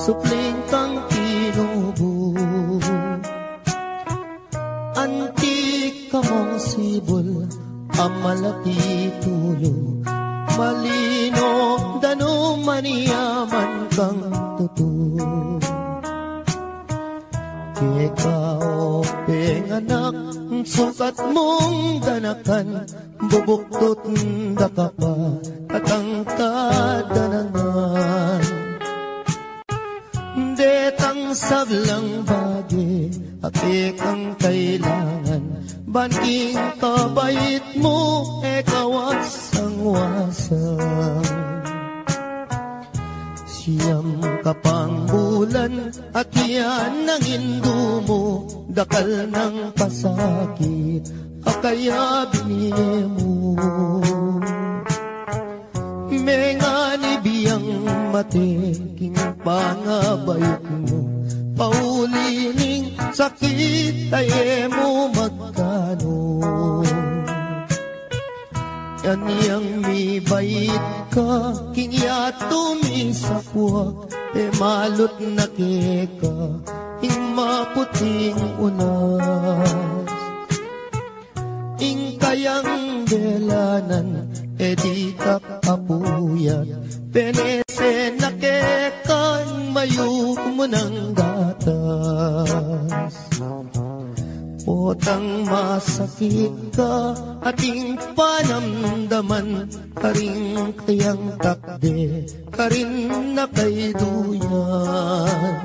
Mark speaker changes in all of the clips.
Speaker 1: supling kang tinubo. Antik ka mong sibol, amalati tulo, malino dano maniyaman kang tuto. Ikaw penganak, sukat mong danakan, bubuktot daka pa, katangkad danangan. Detang sablang bagi, ate kang kailangan, banking kabait mo, wasang-wasang. Siyam kapang bulan, at yan ang indo mo, dakal ng pasakit, akaya binili mo. Mengani biyang mateking pangabayot mo, paulining sakit ay mo magkano. Yan yang mi bait ka, kingya tumisapwak, malot na keka, ing maputing unas. Ing kayang delanan, di ka kapuyat, penese na kekan, mayo mo ng gatas. Potang masakit ka, ating panamdaman, karing kayang takde, karin na kay duyan.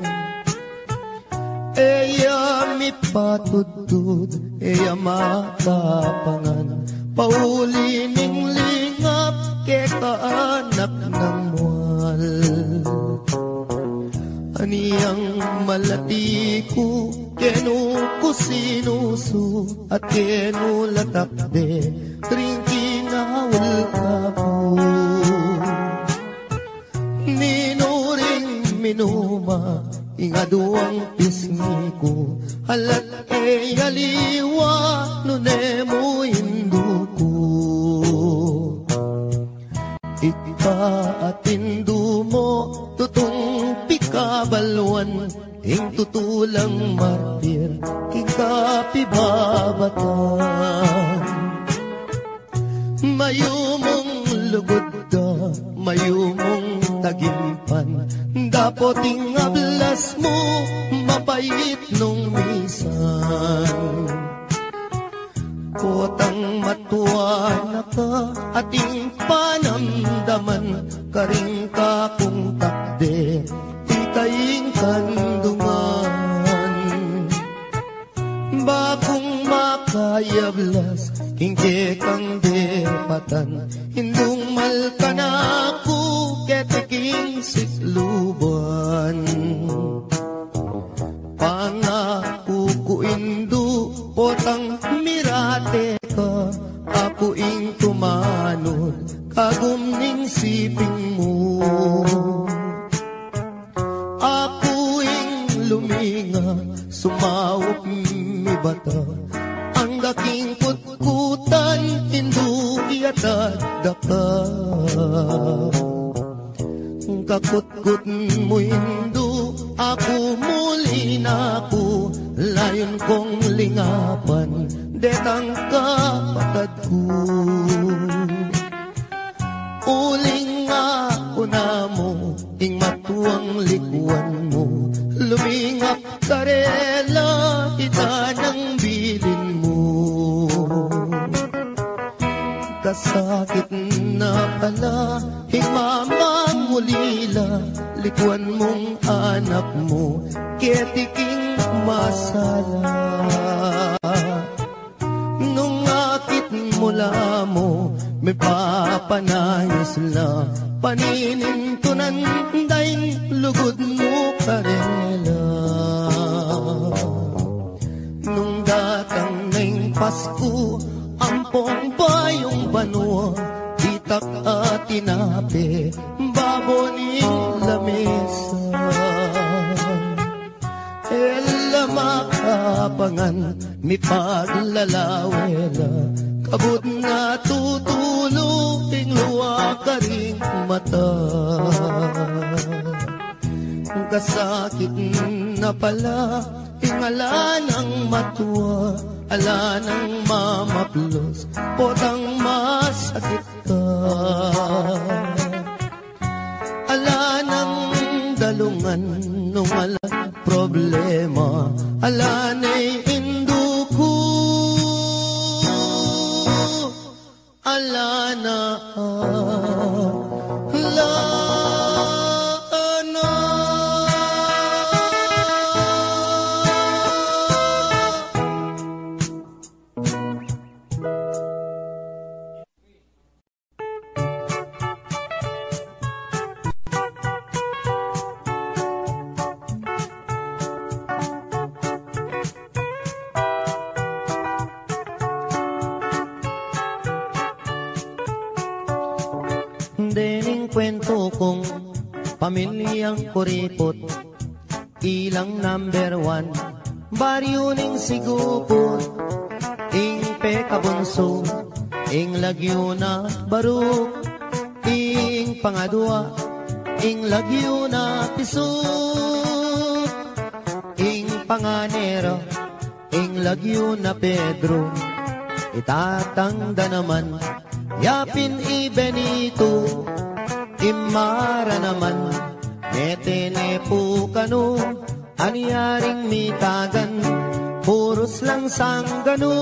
Speaker 1: Eya mi patudud, eya makapangan, paulining lingap, ke kaanak ng mual. Aniyang malati ko, kenu ko sinuso, at kenu latakde, ring kinawal ka po. Ninuring minuma, ingaduang pisngi ko, halat aliwa, nunemo hindu ko. Ipaatindu mo, tutong pikabalwan, ing tutulang martir, ikapibabatan. Mayumong lugod ka, mayumong tagimpan, dapoting ablas mo, mapait nung misan. Potang matuwa na ka, ating panamdaman, karing ka kung takde, ikaying kandungan. Bakong makayablas, kingke kang depatan, hindung malka na ako, ketiking sikluban. Pangako ko indo, potang mirate ka, ako ing tumanod, kagumning siping mo. Ako ing luminga, sumawap mi bata, ang daking kutkutan, indo iatad daka. Kakutkut mo indo, ako muli na ako, layon kong lingapan, detang kapatad ko. Uling ako na mo, ing matuang likuan mo, lumingap karela, ita ng bilin mo. Kasakit na pala, himamang ulila, likuan mong anak mo, ketiking masala. Nung akit mula mo, may papanayos la, paninintunan daing lugod mo karela. Nung datang ngayong Pasko, ampong bayong banwa, itak at tinape, baboning lamesa. Ela makapangan, mi paglalawela, kabut na tutulong, luwa ka ring mata. pagkasakit na pala, ingala ng matuwa, ala ng mamaplos, potang masakit ka. Ala ng dalungan nung ala problema, ala na'y induko, ala na Dening kwento kong pamilyang kuripot, ilang number 1, baryo ning sigupot, ing pekabunso, ing lagyo na baruk, ing pangadwa, ing lagyo na pisuk, ing panganero, ing lagyo na Pedro, itatangda naman, yapin i Benito, imara naman, netene po kano, anyaring mitagan, puros lang sanggano.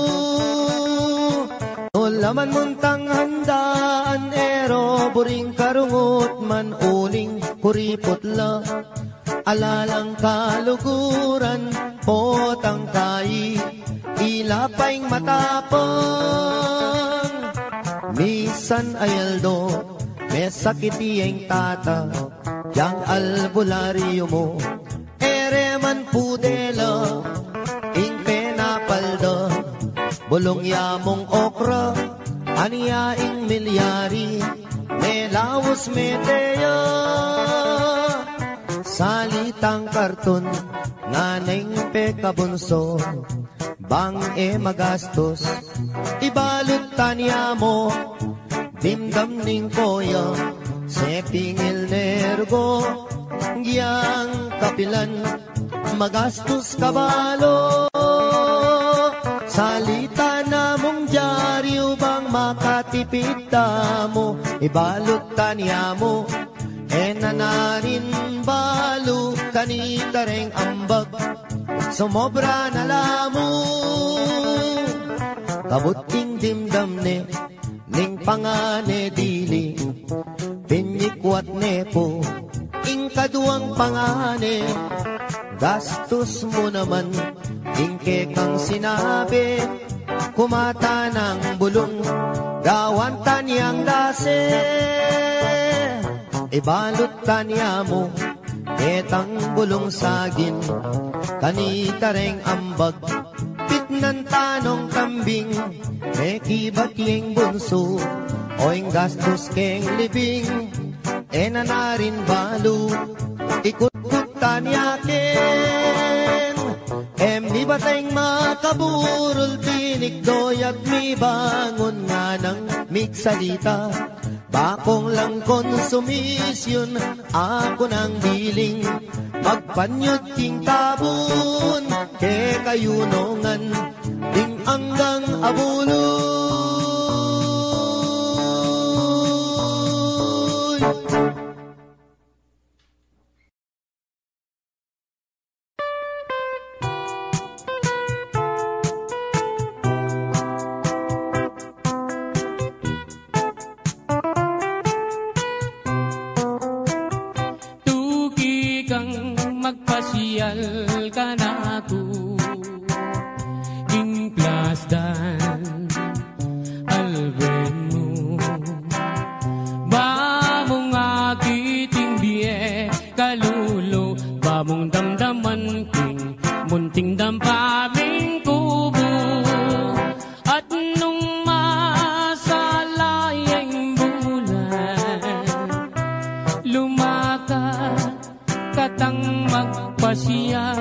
Speaker 1: Nolaman muntang handaan, ero, buring karungot, man uling kuripot la, alalang kaluguran, potang kai, ilapaing matapang. Misan ayaldo, may sakiti ang tata, yang albularyo mo, ere man pudela, ing penapalda, bulong yamong okra, aniya ing milyari, may lawos meteya, salitang karton, nganeng pekabunso, bang e magastos, ibalot tanya mo, dimdam ning koya, sepingil nergo, giyang kapilan, magastos kabalo. Salita na mong dyaryo bang makatipid mo, ibalot tanya mo, e nanarin balo, kanita reng ambag, sumobra na lamo. Kabuting dimdam ne, ning pangane dili, pinyikwat ne po, ing kaduang pangane, gastos mo naman, ing kekang sinabi, kumata ng bulong, gawan tanyang dase, ibalot tanya mo, etang bulong sagin, kanita reng ambag, pitnan tanong kambing, may kibating bunso, oing gastos keng libing, e nanarin balo, ikut-kutan yakin, mi bateng makaburol, tinikdoy at mi bangon nga ng miksalita, bakong lang konsumisyon, ako ng biling, magpanyod ting tabon, ke kayunongan, ting anggang abuloy.
Speaker 2: Tugi kang magpasyal ka na to, ing plasdan alben mo, ba mong akiting biye kalulo, ba mong damdaman king munting dampaming kubo, at nung masalayang bulan lumakad katang magpasya,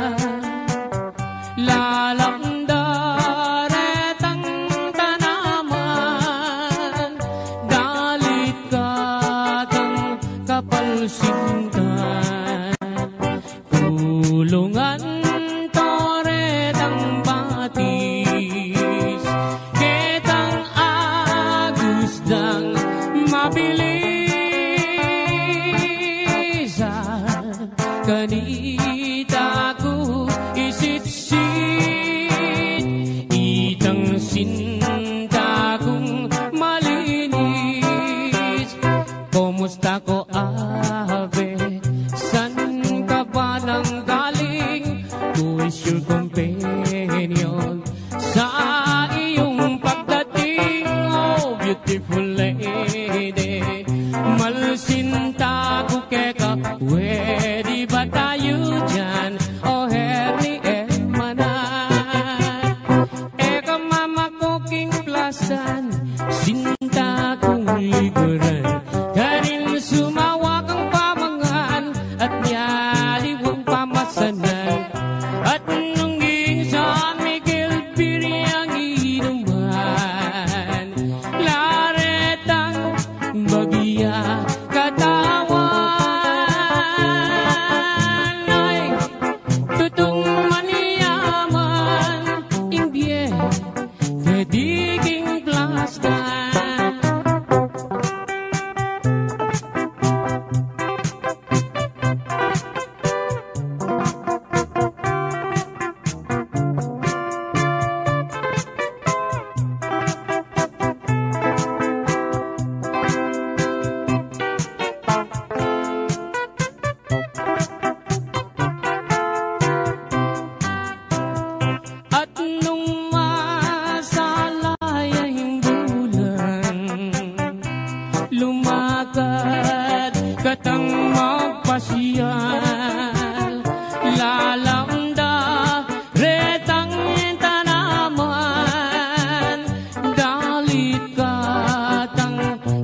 Speaker 2: lalamdaretang tanaman, dalit katang kapalsingan, kanita ko isitsit, itang sinta kong malinis. Kumusta ko abe, san ka ba nang galing? Who is your companion sa iyong pagdating, oh beautiful lady? Malsinta ko keka, pwede ba tayo dyan? O herni manan, eka mama ko king plasan, sinta kong likuran, kanin sumawa kang pamangan, at nyaliwang pamasanan, at nungging San Miguel Piriang inuman, laretang bagya katawan, ay tutong maniyaman, imbye kediging plastan. At nung masalayang bulan, lumakad katang magpasyal, lalamda retang tanaman, dalit katang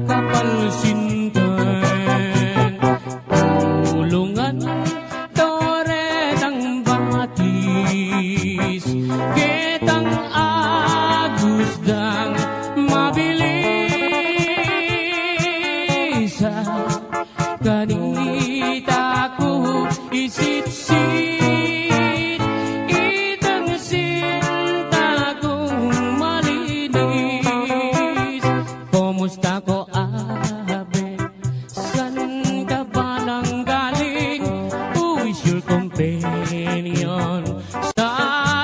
Speaker 2: kapalsintan, tulungan toretang batis, ketang agusdang mabilis, kanita ko isitsit, itang sinta kong malinis. Kumusta ko abe, san ka ba nang galing? Who is your companion sa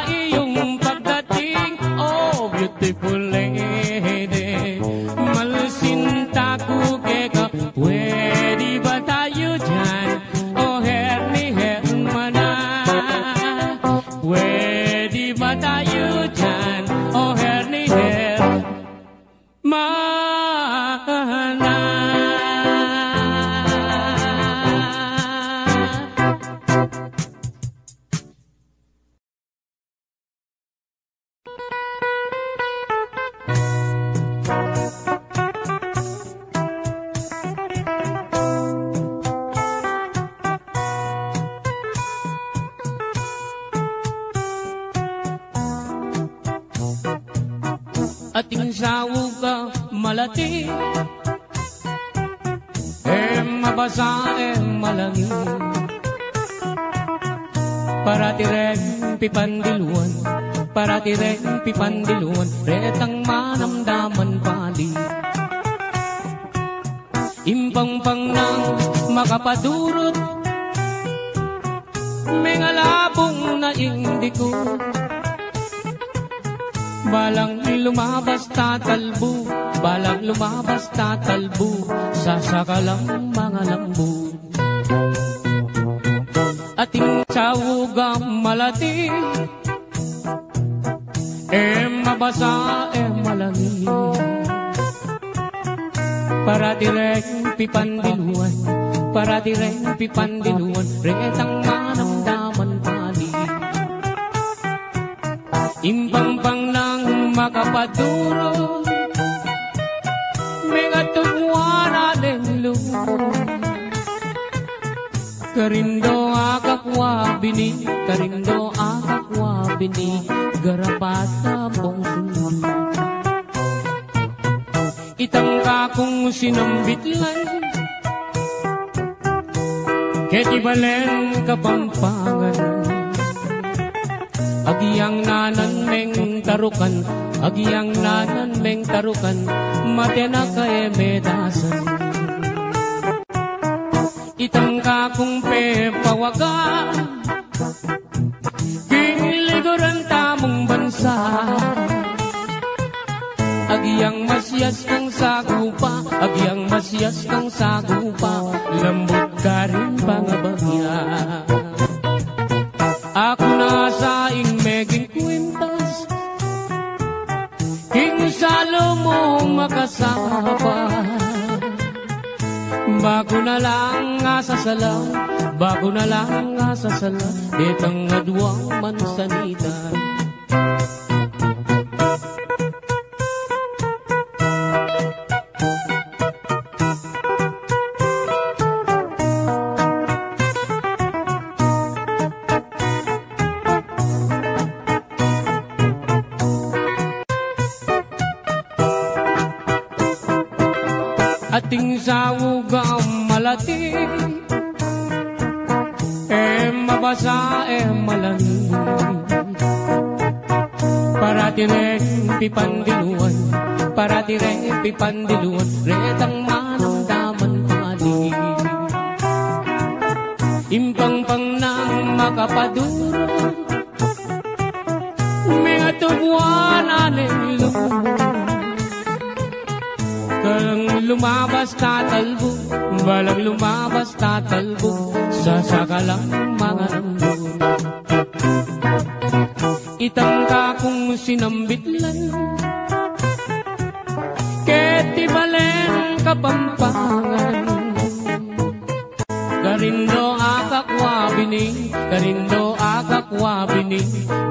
Speaker 2: iyong pagdating, oh beautiful lady? Malsinta ko keka, pwede ba tayo dyan? Oh herni hermana, pwede ba tayo dyan? Oh herni hermana. Ating sawog ka malati, mabasa malangi, para tireng pipandiluan, para tireng pipandiluan, retang manamdaman pali, impang-pang nang makapadurot, mengalabong na indiko, balang lumabas tatalbo, balang lumabas tatalbo, sasakalang mga lambo. Ating sawugang malati, mabasa malangi, para direng pipandiluan, para direng pipandiluan, retang manamdaman pali, impang-pang nang makapaduro, megatugwana ng lumo, karindo akakwa bini, karindo akakwa bini, garapata pong sunod, itang kakong sinambitlan, ketibalen kapampangan, agiyang nanan meng tarukan, agiyang nanan meng tarukan, matena kae medasan, itang kakong pepa kawagan kinligoran tamong bansa agyang masyas kang sagupa agyang masyas kang sagupa lambot ka rin pangabagya ako nasa meging kwintas king salo mo makasapa bago na lang asasalaw bago na lang asasalaw ditang adwang mansanita ating sawugang malati mabasa malangin parati rin pipandiluan parati rin pipandiluan retang manong daman pali impang-pang nang makapaduro may atubuan aneng Balang lumabas tatalbo, balang lumabas tatalbo, sasakalang mga nambun. Itangka kong sinambitlan, keti balen kapampangan. Karindo akakwabini, karindo akakwabini,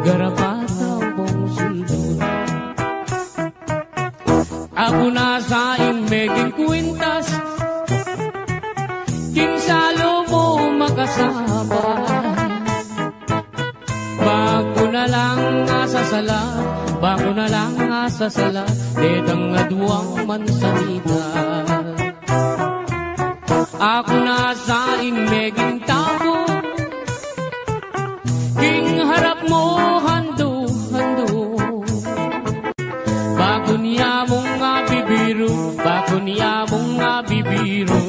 Speaker 2: garapata pong sulbun. Ako nasa meging kwintas king salo mo makasama bago na lang asasala bago na lang asasala detang adwang mansanita ako nasa meging tabo king harap mo hando-hando bago niya mong bago niya mong bibiro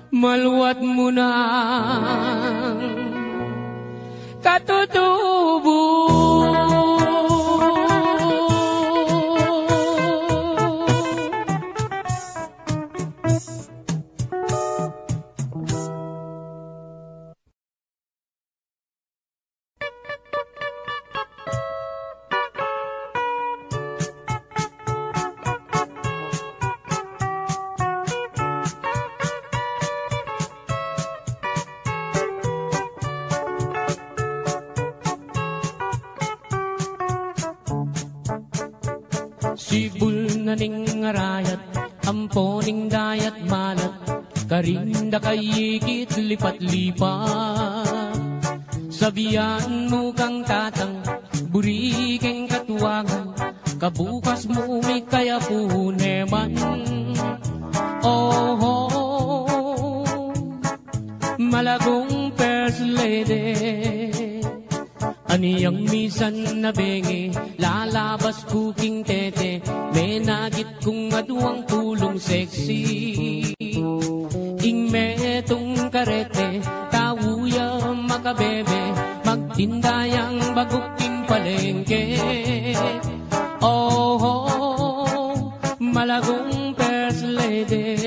Speaker 2: maluwat mo na katutubo Sibul na ning arayat, ampo ning dayat malat, karinda kayikit lipat-lipat. Sabihan mo kang tatang, burikeng katuwangan, kabukas mo may kaya puneman. Oh, malagong first lady, aniyang misan na bengi, lalabas kuking tete, may nagit kung aduang tulong sexy. Ing metong karete, tawuya makabebe, magtindayang baguking palengke. Oh, malagong first lady,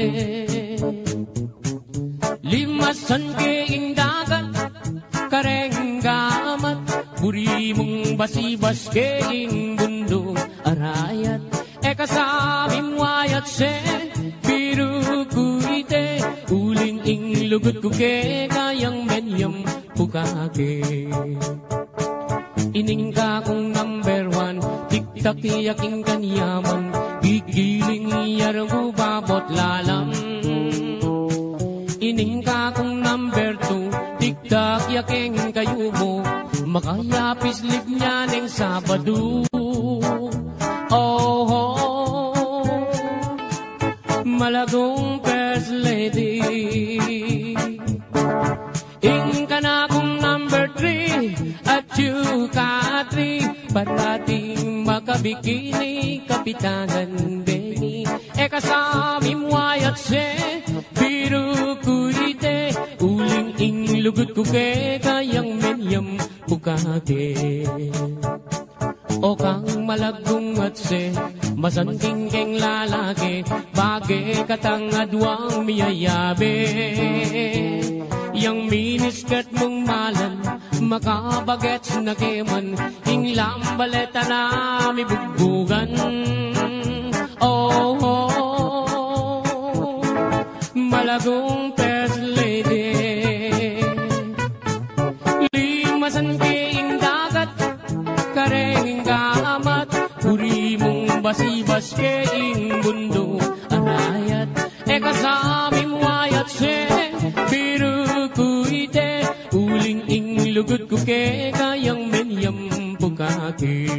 Speaker 2: limasan keing dagat, karenggamat, buri mong basibas keing bundong arayat, kasabing wayat sen, biru kuite, uling ing lugut ko ke, kayang menyam pukake. Ining ka kong number one, tiktak yaking kanyaman, gigiling yarang babot lalam. Ining ka kong number two, tiktak yaking kayo mo, makayapis lip niya ng Sabado. Oh, malagong first lady, ing ka na kong number three, at you ka three, parating makabikini, kapitanan Benny, kasabing wayat se, biru kuite, uling ing lugod ko ke kayang menyam pukake. O kang malagong at se masanting keng lalaki, bagay katangadwang miyayabe. Yang miniskat mong malan, makabagets na keman, inglam baleta na mibugbugan. Oh, oh, malagong first lady, limasan keing dagat, karenging kaamat, puri mong basibas keing mundo, arayat, kasaming wayat se, biru ku ite, uling ing lugod ko ke kayang menyam pukake.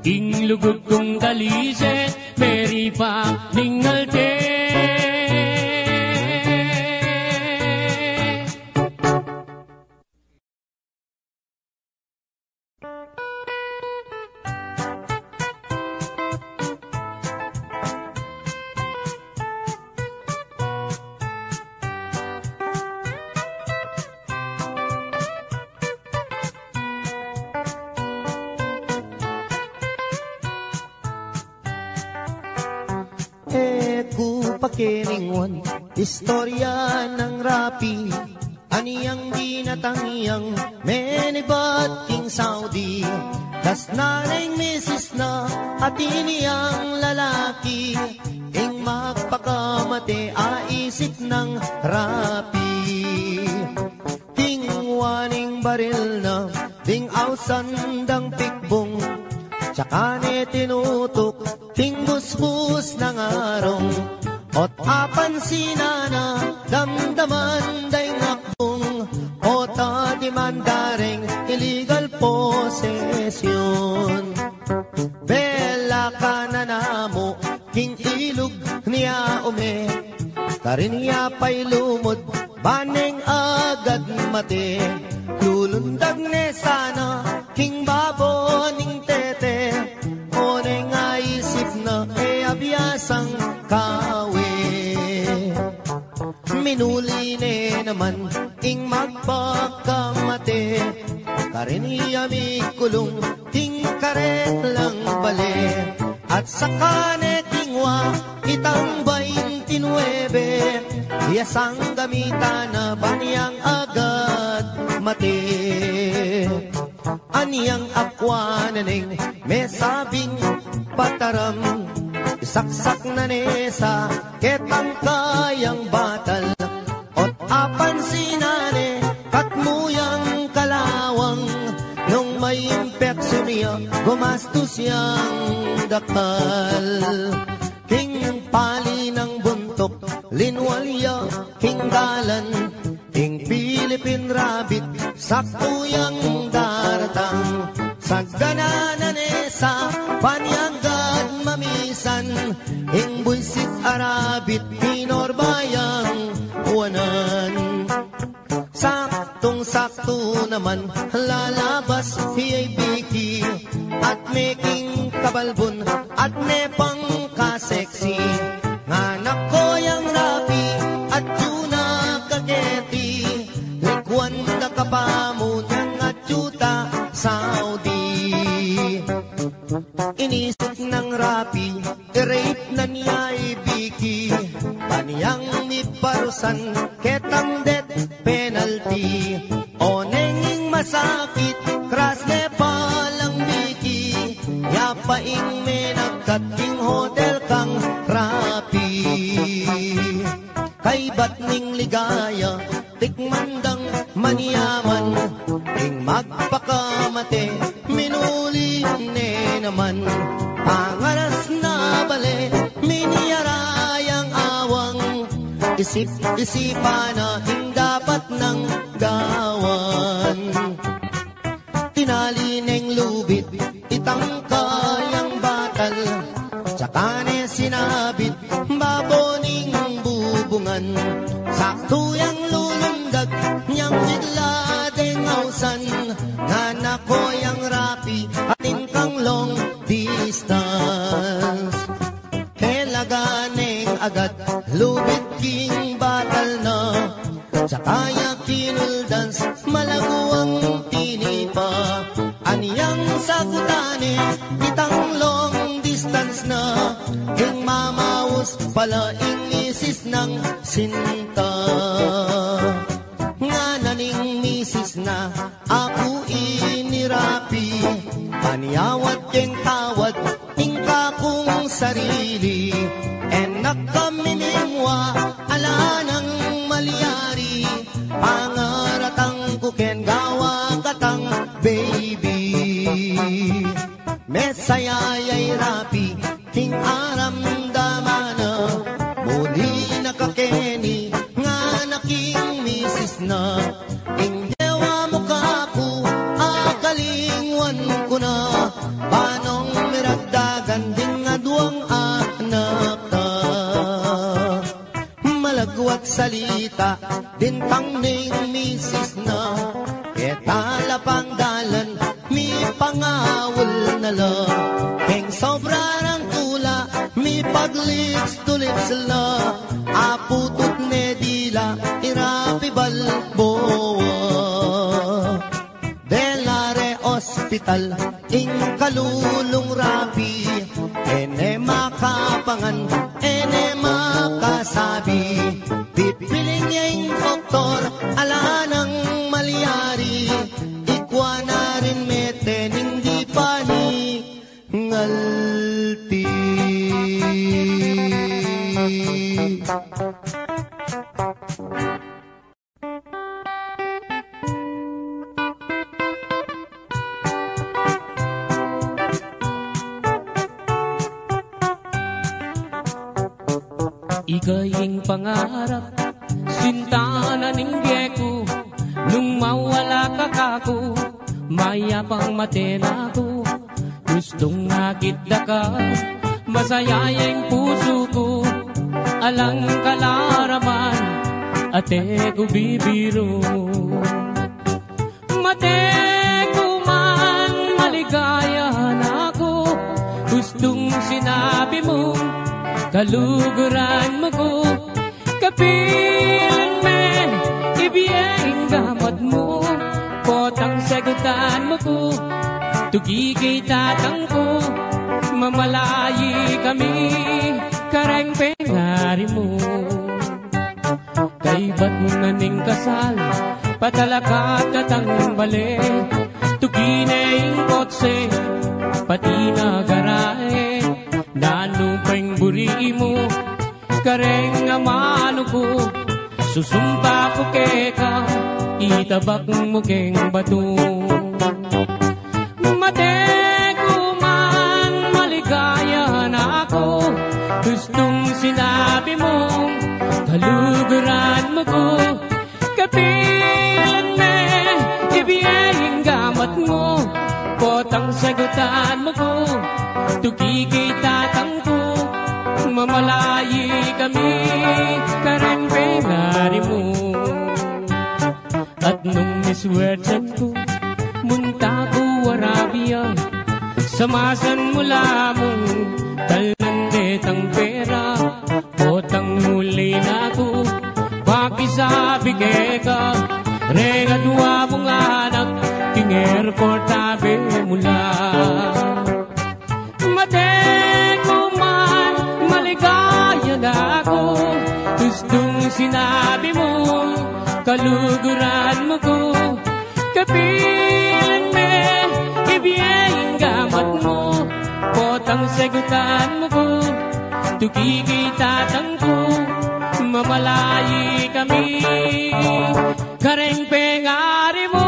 Speaker 2: Ing lugod kong kalise, beri pa ningalte.
Speaker 1: Pakiningwan, istorya ng rapi, aniyang ginatangiyang menibat king Saudi, tas nanay misis na at iniyang lalaki, ing magpakamate aisip ng rapi. Ting waning baril na, ting ausandang pikbong, tsaka ne tinutok, ting busbus ng arong, ot apan sinana, damdaman day ngakbong, ot adimandareng illegal possession. Bela ka na namo, king ilog niya ume, karin niya pa'y lumod, baneng agad mate, lulundag ne sana, king baboning tete, o neng aisip na abiyasang kawe. Minuli ne naman ing magpakamate, karin iya mikulong ting karet lang bale, at saka ne tingwa itang 29, iyasang gamita na baniyang agad mate. Aniyang akwa na neng may sabing pataram, isaksak na nesa ketang kayang batal, ot apan sinane katmuyang kalawang, nung may impeksyon niya gumastos siyang dakal. King pali ng buntok linwalya king dalan, king Philippine rabbit saktuyang daratang, sagananan esa panyanggad mamisan, ing buisit arabit pinorbayang uwanan. Saktong-sakto naman lalabas hiyay biki, at making kabalbon at nepang kaseksi, nganak ko yang rapi at tuna kageti, likwan da kapamo niyang at yuta Saudi. Inisip ng rapi, i-rape na niya ibiki, paniyang iparusan ketang death penalty, o nenging masakit kras ne palang biki, yapaing menagkating hotel kang rapi. Kay batning ligaya tikmandang maniyaman, ing magpakamate minuli ne naman, pangaras na bale miniyarayang awang, isip-isipan na ing dapat ng gawan. Tinali neng lubid itang kayang batal, tsaka ne sinabit baboning bubungan, saktuyang lulundag niyang igladeng hausan, nganak ko yang rapi atin kang long distance. Kailaganeng agad lubid king batal na, sa kaya kinuldans, malaguang tinipa. Aniyang sagutane, itang long distance na, ing mamawos pala inisis ng sinta. Nga naning misis na, ako inirapi, aniyawat keng tawad, tingka kong sarili. Enak kami mimwa, ala ng malyari, pangaratang kuken gawa katang baby. Mesayayay rapi, king aram damana, muli nakakeni, nga naking misis na. Ing dewa mo ka ko, akalingwan ko na, panong miragdagan ding aduang anak ka. Malagwat salita, din pang ning misis na, etala pang dalan, mi pangawal na lang. Keng sobra ng tula, mi paglips to lips la, aputut ne dila, irapi balboa. Delare Hospital, ing kalulong rapi, ene makapangan, ene makasabi. Pipiling yung doktor, ala ng malyari, ikwa na rin meten, hindi pa ni ngalti.
Speaker 2: Igaying pangarap, sinta na ninggye ko, nung mawala ka kako, mayapang matena ko. Gustong nakita ka, masaya yung puso ko, alang kalaraman, ate ko bibiro. Mate ko man, maligaya na ako, gustong sinabi mo, kaluguran mo ko, kapilan me, ibiyeng gamot mo, potang sagutan mo ko, tugigay tatang ko, mamalayi kami, kareng pengari mo. Kay ba't naning kasal, patalakat katang bale, tugineng kotse, pati na garae, nanupeng buri mo, kareng amano ko, susumpa ko keka, itabak mo keng bato. Mate ko man, maligaya na ako, gustong sinabi mo, kaluguran mo ko, kapilan me, ibiyeng gamat mo, potang sagutan mo ko, tugigay tatang ko, mamalayi kami, kareng pengari mo. At nung miswertsan ko, munta ko Arabia, samasan mula mong talandet pera, potang muli na ko, pakisabi ka, regadwa mong anak, king airport tabi mula. Mate ko man, maligaya na ako, gustong sinabi mo, kaluguran mo ko, kapilan me, ibiyeng gamat mo, potang sagutan mo ko, tugigay tatang ko, mamalayi kami, kareng pengari mo.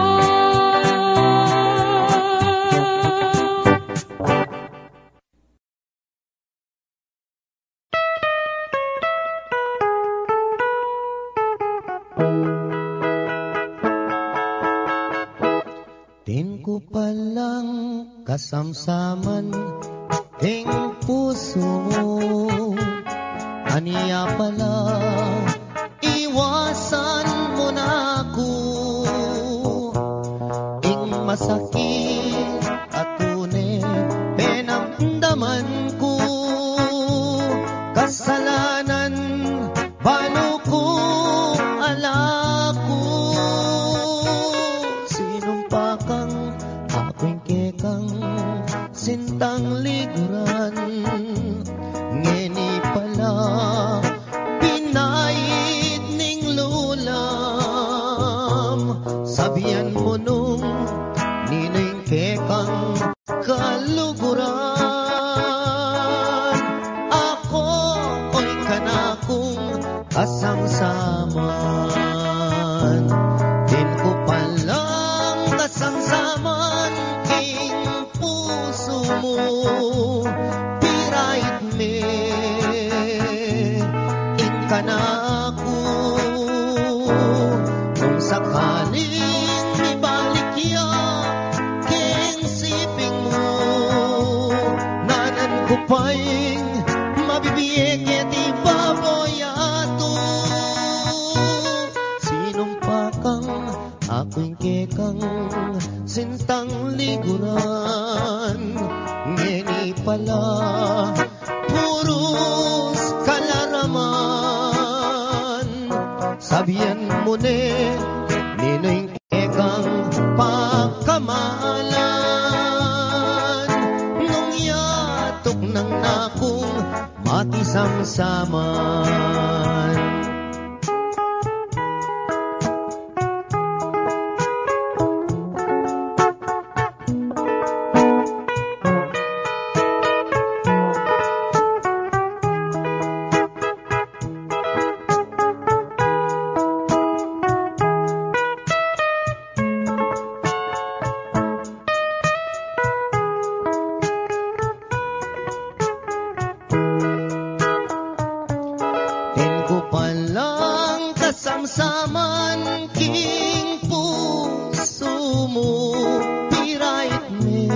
Speaker 1: Din ko palang kasamsaman, ting puso mo, aniya pala, iwasan mo na ako, ing masakit at tunay, penamdaman ko, kasalanan, paano ko alam ako'y kekang sintang liguran. Ngeni pala puros kalaraman. Sabihan mo ne nino'y kekang pagkamalan. Nung yatok ng nakong matisamsaman. Samsaman king puso mo pirait me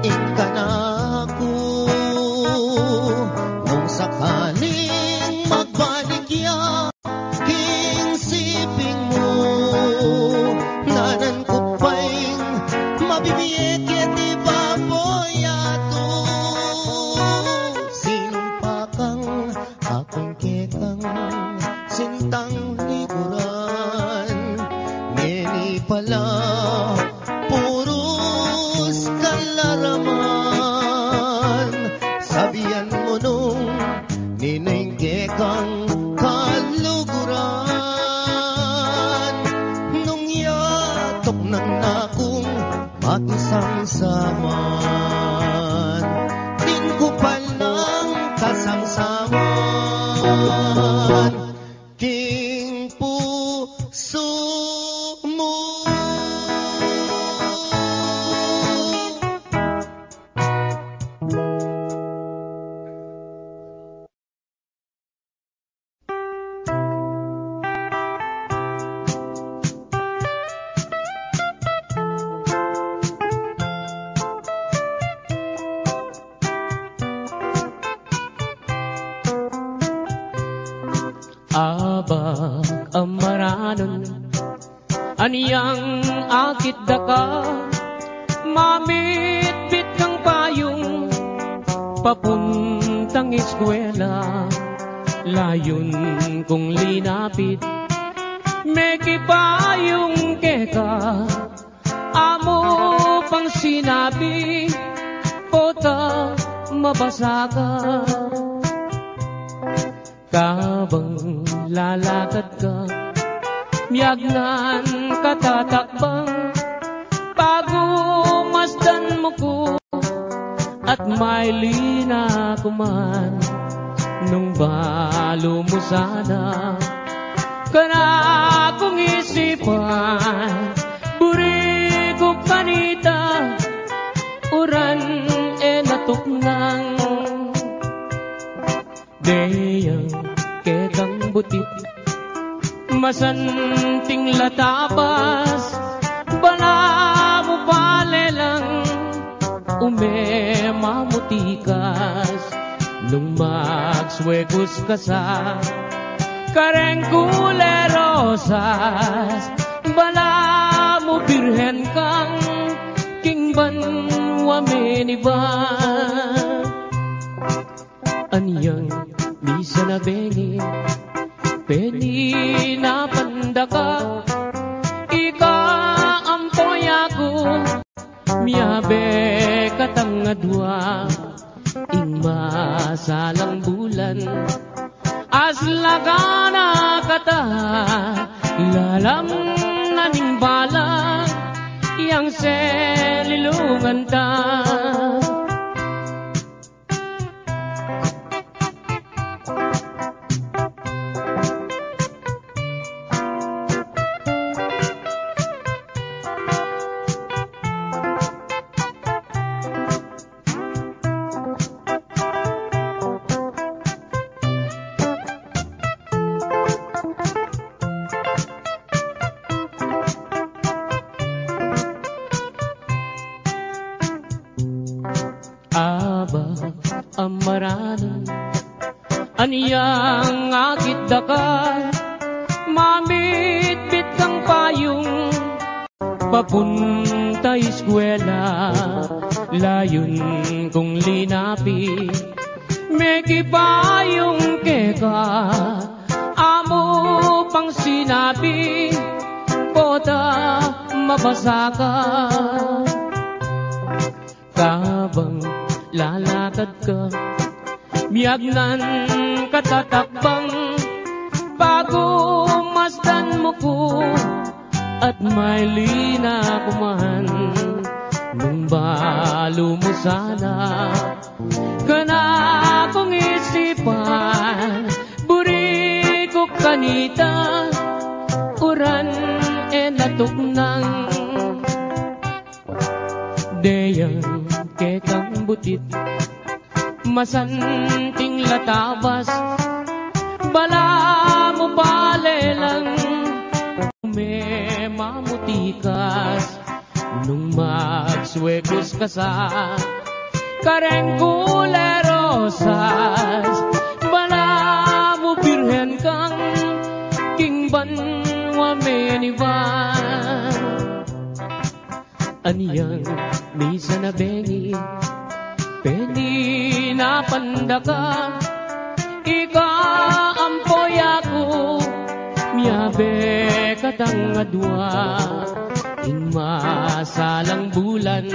Speaker 1: ika na ako nung sakaling magbalik ya king siping mo nanan ko pa'y mabibiyek di baboy ato sinumpakang ako'y kekang sintang likuran. Ngeni pala puros kalaraman. Sabihan mo nung nino'y kekang kaluguran. Nung yatok ng nakong makisangsaman. Din ko palang kasamsaman. King puso mo.
Speaker 2: Abag amaranon aniyang akit daka mamit-bit kang payong papuntang eskwela layon kong linapit meki payong keka amo pang sinabi pota mabasa ka kabang lalakad ka miyagnan katatakbang bago masdan mo ko at may lina kuman nung balo mo sana kana kong isipan buri ko kanita uran natuknang deyang kekang butit masanting latapas bala mo palelang umemamutikas nung magswegos ka sa kareng kulerosas bala mo birhen kang kingban wameniban anyang misa na bengi peni na pandaka ika ampoy ako miyabe katangadwa ing masalang bulan aslagana kata lalam naning bala yang selilungan ta amaranan aniyang akit daka mamit-bit papunta eskwela, layon kong linapi. May kipayong keka, amo pang sinabi, kota mabasa ka. Kabang lalakad ka, miyagnan katatakbang, bago masdan mo ko, at may lina kuman. Nung balo mo sana, kana kong isipan, buri ko kanita, uran latok nang deyang kekang butit, masanting latabas, bala mo palelang, may mamutikas. Nung magswegos ka sa kareng kulerosas, bala mo birhen kang kingban wamenivan. Aniyang misa na bengi, peni na pandaka, ika ampoy ako, miyabe katang adwa. In masalang bulan,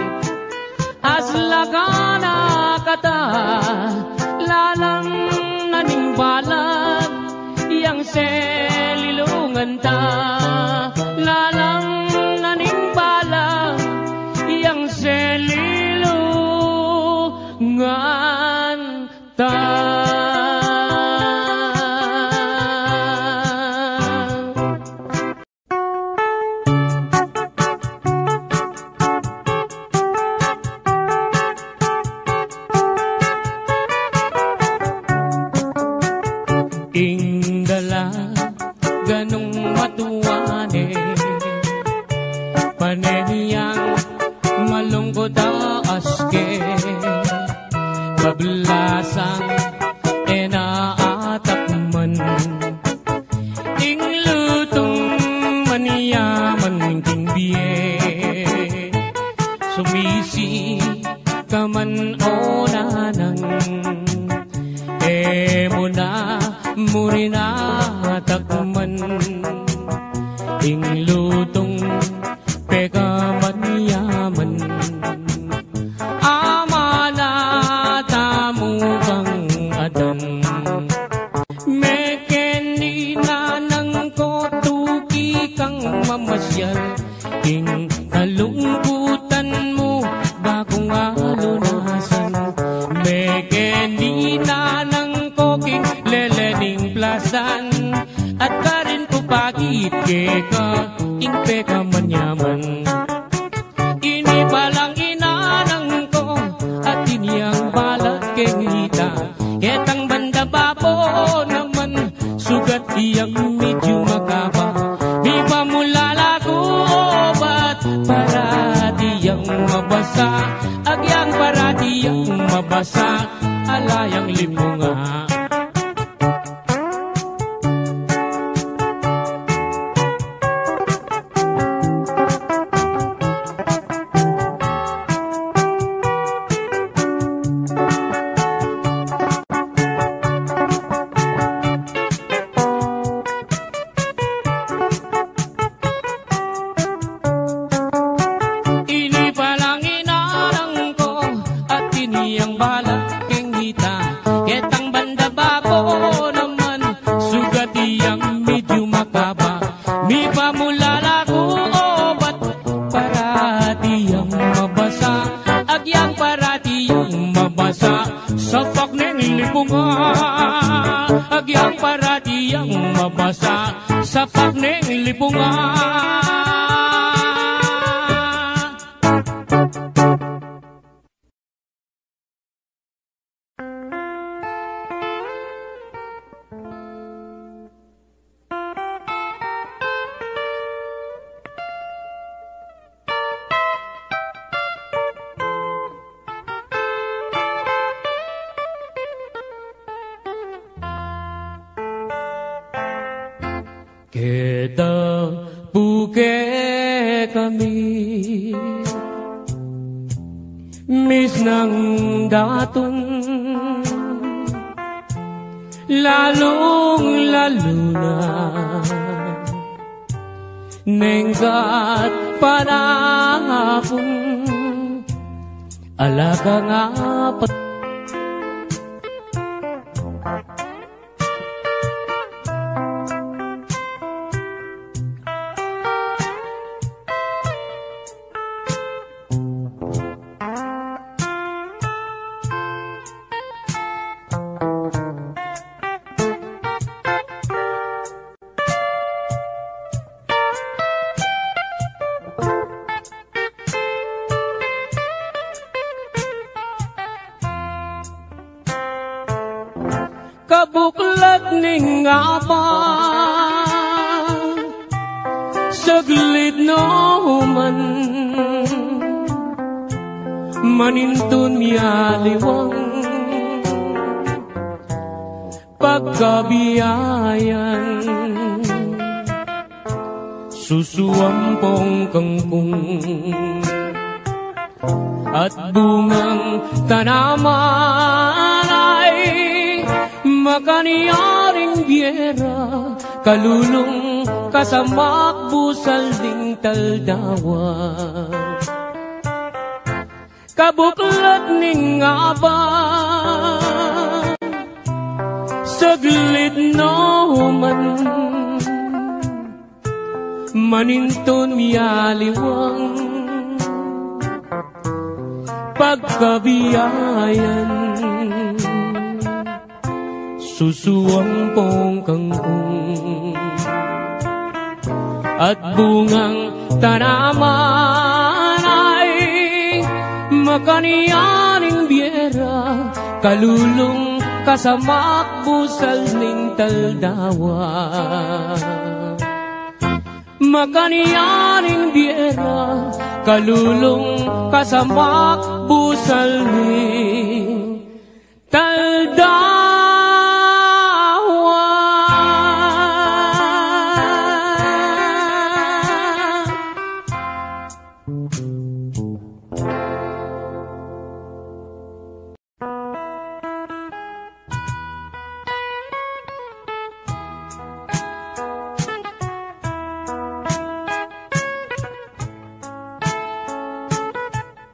Speaker 2: aslagana kata, lalang naning balag, yang selilungan ta, lalang naning balag, yang selilungan ta. Pablasang enaatakman, ing lutong maniyaman king biye, sumisi kaman o nanang, muna murina takman, ing lutong peka maniyaman. Mamasyal, ing kalungkutan mo, bagong alunasan. Mekenina ng koking lelening plasan, at karin po pagit keka, ing peka manyaman. Ini palang inanang ko, at iniyang balat keng hita, ketang banda babo naman, sugat iyang medyo makaba. Di ba mulala ko obat, para diyang mabasa, agyang para diyang mabasa, alayang limunga. Agyang para diyang mabasa sa pakneng lipungan. Kita buke kami ng daton, lalong-lalo na nenggat panahapon, alaga nga kabuklat ning apa, saglit no man, manintun miyaliwang, pagkabiyayan, susuampong kangkong, at bungang tanaman ay makaniyaring biera, kalulong kasamak busal ding taldawa. Kabuklat ning aba, saglit no man, maninton miyaliwang, pagkabiyayan, susuampong kangkong, at bungang tanaman ay makaniyaning biera, kalulong kasamak busal ning taldawa. Makaniyaning biera, kalulong kasamak busal ning taldawa.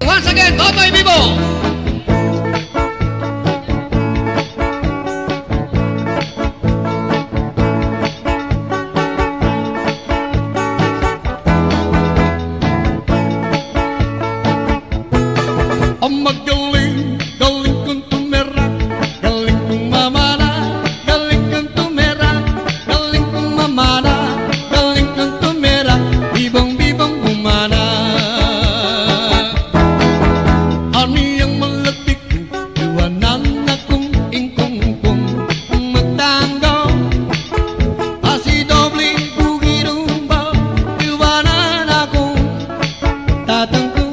Speaker 3: Once again, Totoy Vivo. Ang magaling, galing kong tumera, galing kong mamana, galing kong tumera, galing kong mamana, galing kong tumera, bibang-bibang umana. Ani yang meletik, iwanan akong ingkong-kong magtanggaw, asi doble bugirumba, iwanan akong tatangko.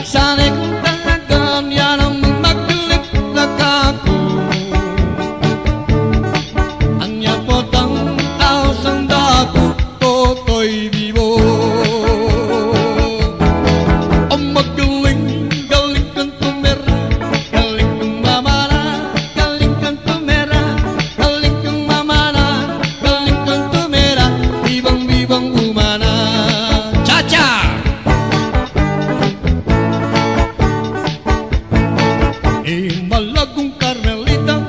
Speaker 3: Sana kung talagang yan ang magdilik na kako, anya po tang tao sang dako, Totoy Vivo. Ang magaling, galing kang tumera, galing kang mamana, galing kang tumera, galing kang mamana, galing kang tumera, bibang-bibang umana. Cha-cha! Malagong Carmelita,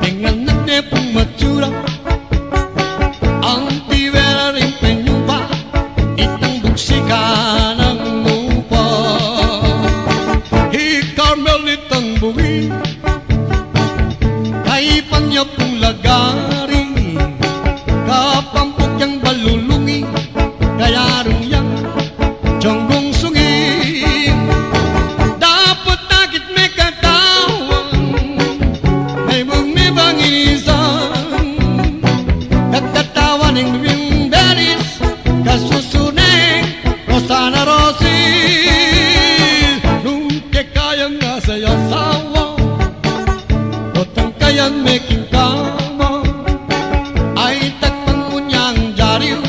Speaker 3: dengan netepong matsura, ang tibera rin penyupa, itang buksikan ang lupa. Carmelitang buwi, kay panyapong lagari, kapampok yang balulungi, kaya rin yang jonggong sungi. Dapat takit may katawan, may bumibang inisan, katatawan ng bibing beris, kasusuneng Rosana Rosil. Nung kayang nasa yasawa, otang kayan making kama, ay takpan mo niyang jariw,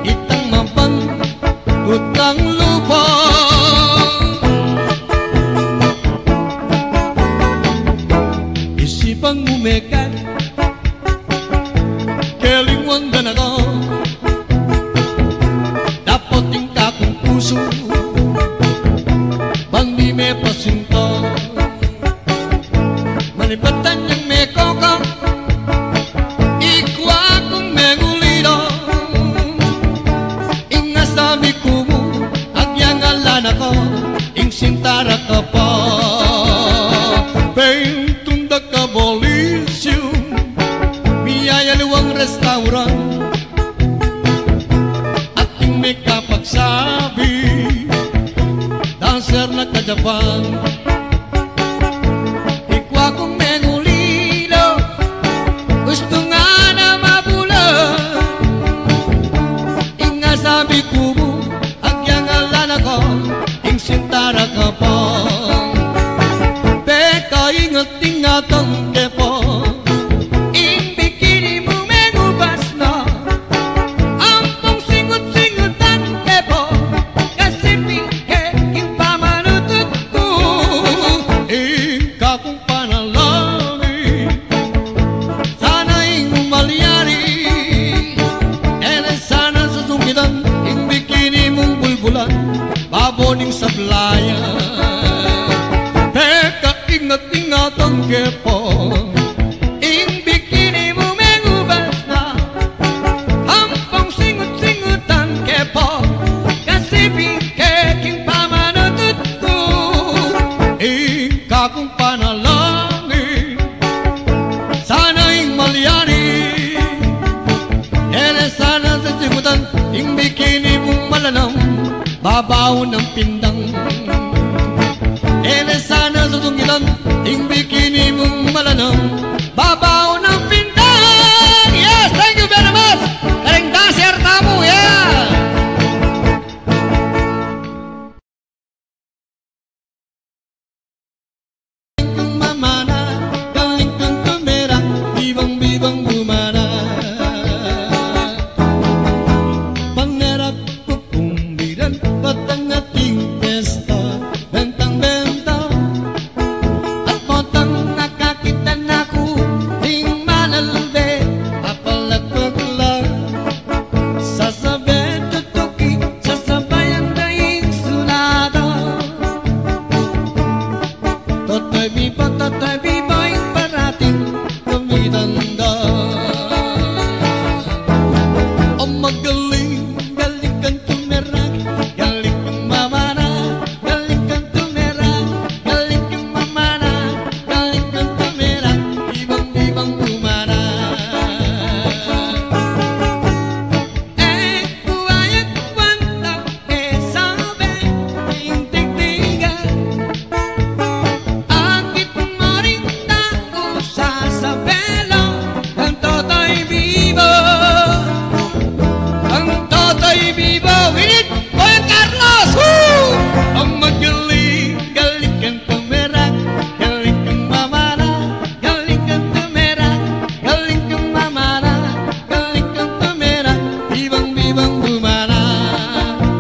Speaker 3: itang mapan, utang lupa. wanda na ko dapoting ka kong puso bang di me pasinto manipatan yang me kokang ikwa kong me ngulido inga sabi kumu agyang alan ako ing sintara ka pa pentundak ka bolisyo biyaya luwang restaurant ating may kapagsabi dancer na ka-Japan ikwa kong mengulilo gusto nga na mabulan inga sabi ko mo agyang alan ako ing sintara ka pa peka ingat-ingatan kepo baboning sablayan teka ingat-ingatan kepo ing bikini mo mengubas na hampong singut-singutan kepo kasi bikeking pamanutut ko ing kakong panalangin sana'y malyari ere sana sa singutan ing bikini mong malanam babaw ng pindang ere sana susungitan ing bikini mong malanam babaw ng pindang. Yes, thank you very much karing dancer tamu ya kung mamana galing kang tumera bibang-bibang bumana pangarap ko kumbiran batang ating pesta bentang-benta at potang nakakita na ko ting malalbe apalagpagla sasabi tutuki sasabayan daing sunada totoy biba yung parating kumitanda o magaling galing kang tumerag galing kang mamana galing kang tumerag galing kang mamana galing kang tumerag ibang-ibang bumana kuwayat kwanta sabi yung tigtigan akit mo rin tao sa sabelo ang toto'y bibo ang toto'y bibo winit Boy Carlos woo! Ang magaling galing kang tumerag galing kang mamana galing kang tumerag galing kang mamana galing kang tumerag ibang-ibang bumana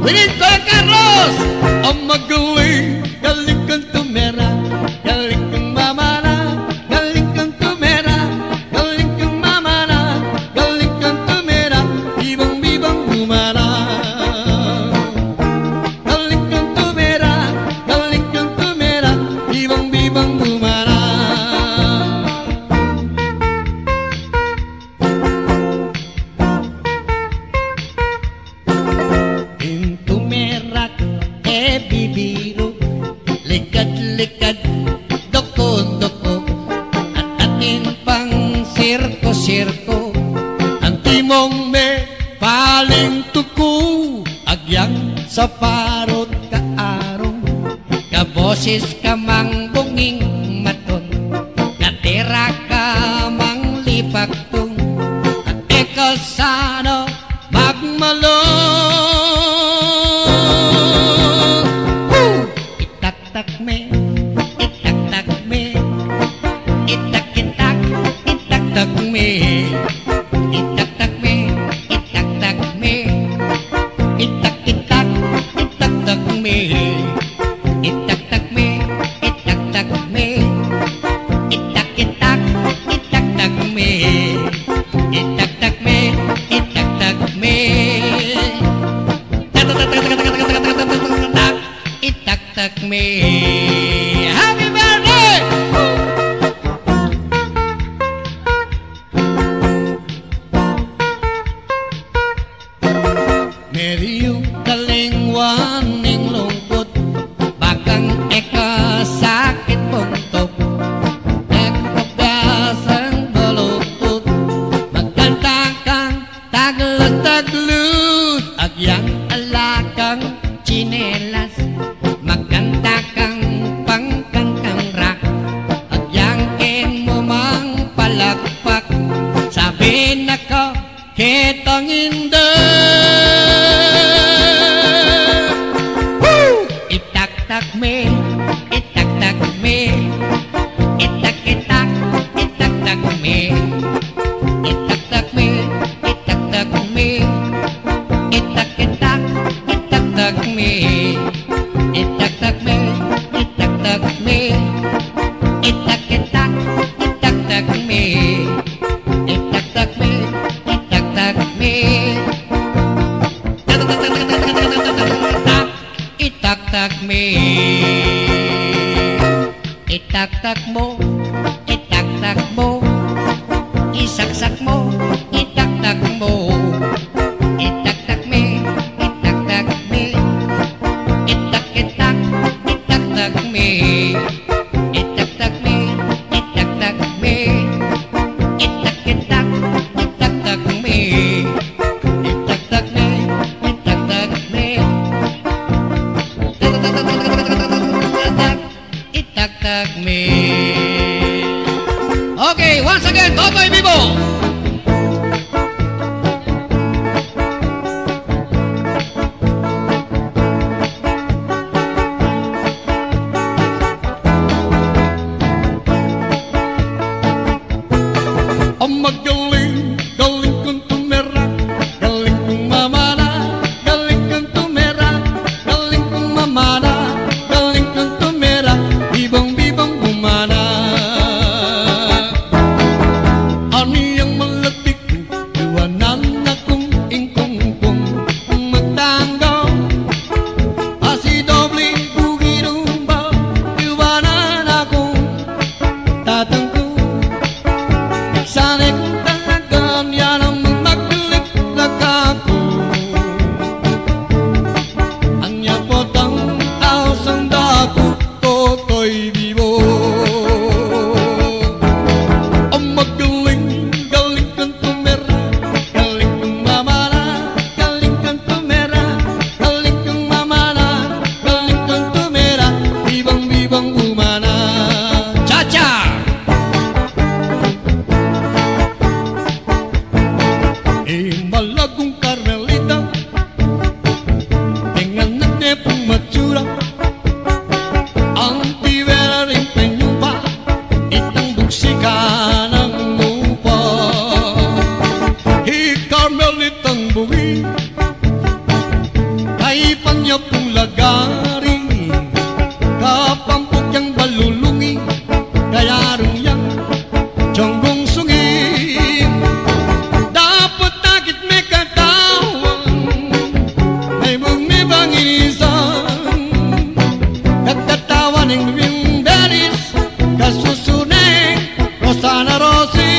Speaker 3: winit Boy Carlos ang magaling galing kang tumerag galing kang mamana galing kang tumerag galing kang mamana galing kang tumerag ibang-ibang bumana galing kang tumerag galing kang tumerag ibang-ibang bumana ing tumerag bibiro likad-likad doko-doko at atin pang sirko-sirko ang timong me paling tuku agyang sa parot kaarong kaboses ka mang bunging maton katira ka mang lipaktong at ikaw sana magmalong itak-tak me itak-tak me itak-itak itak-tak me itak-tak me itak-tak me itak-itak itak-tak me itak-tak me itak-tak me itak-itak itak-tak me itak-tak me Medyo kalingwaning lungkot, bakang eka sakit puntok, nagpagasang baluktot, magkanta kang taglut-taglut, agyang alakang chinelas, magkanta kang pangkantang rock, agyang ken mo mang palakpak, sabi na ko kitang indah. Itak-tak me, itak-tak me, itak-itak, itak-tak me, itak-tak me, itak-tak me, itak-itak, itak-tak me, itak-tak me, itak-tak me, itak-itak, itak-tak me, itak-tak me, itak-tak me. Itak-tak me, itak-tak mo, itak-tak mo, isaksak mo, itak-tak mo, itak-tak me, itak-tak me, itak-itak, itak-tak me, itak-tak me, itak-tak me, itak-itak, itak-tak me, itak-tak me, itak-tak me. Itak-tak me. Okay, once again, Totoy Vivo. Ang magaling, galing kong tumera, galing kong mamana, galing kong tumera, galing kong mamana, galing kong tumera, bibang-bibang bumana. Ani ang malatik, iwanan akong ingkong-kong magtanggaw, asi doble bugirumba, iwanan akong tatangko. Sana kung talagang yan ang magmaglaglag ako, anya po tang taosang dako, Totoy Vivo. Ang magaling, galing kang tumera, galing kang mamana, galing kang tumera, galing kang mamana, galing kang tumera, bibang-bibang umana. Cha-cha! Malagong Carmelita, dengan nete pong matsura, ang tibera rin penyupa, itang buksika ng lupa. Hi Carmelitang buwi, kay panya pong lagari, kapampok yang balulungi, kaya rin yang tiyonggong sungi. Sana Rosi,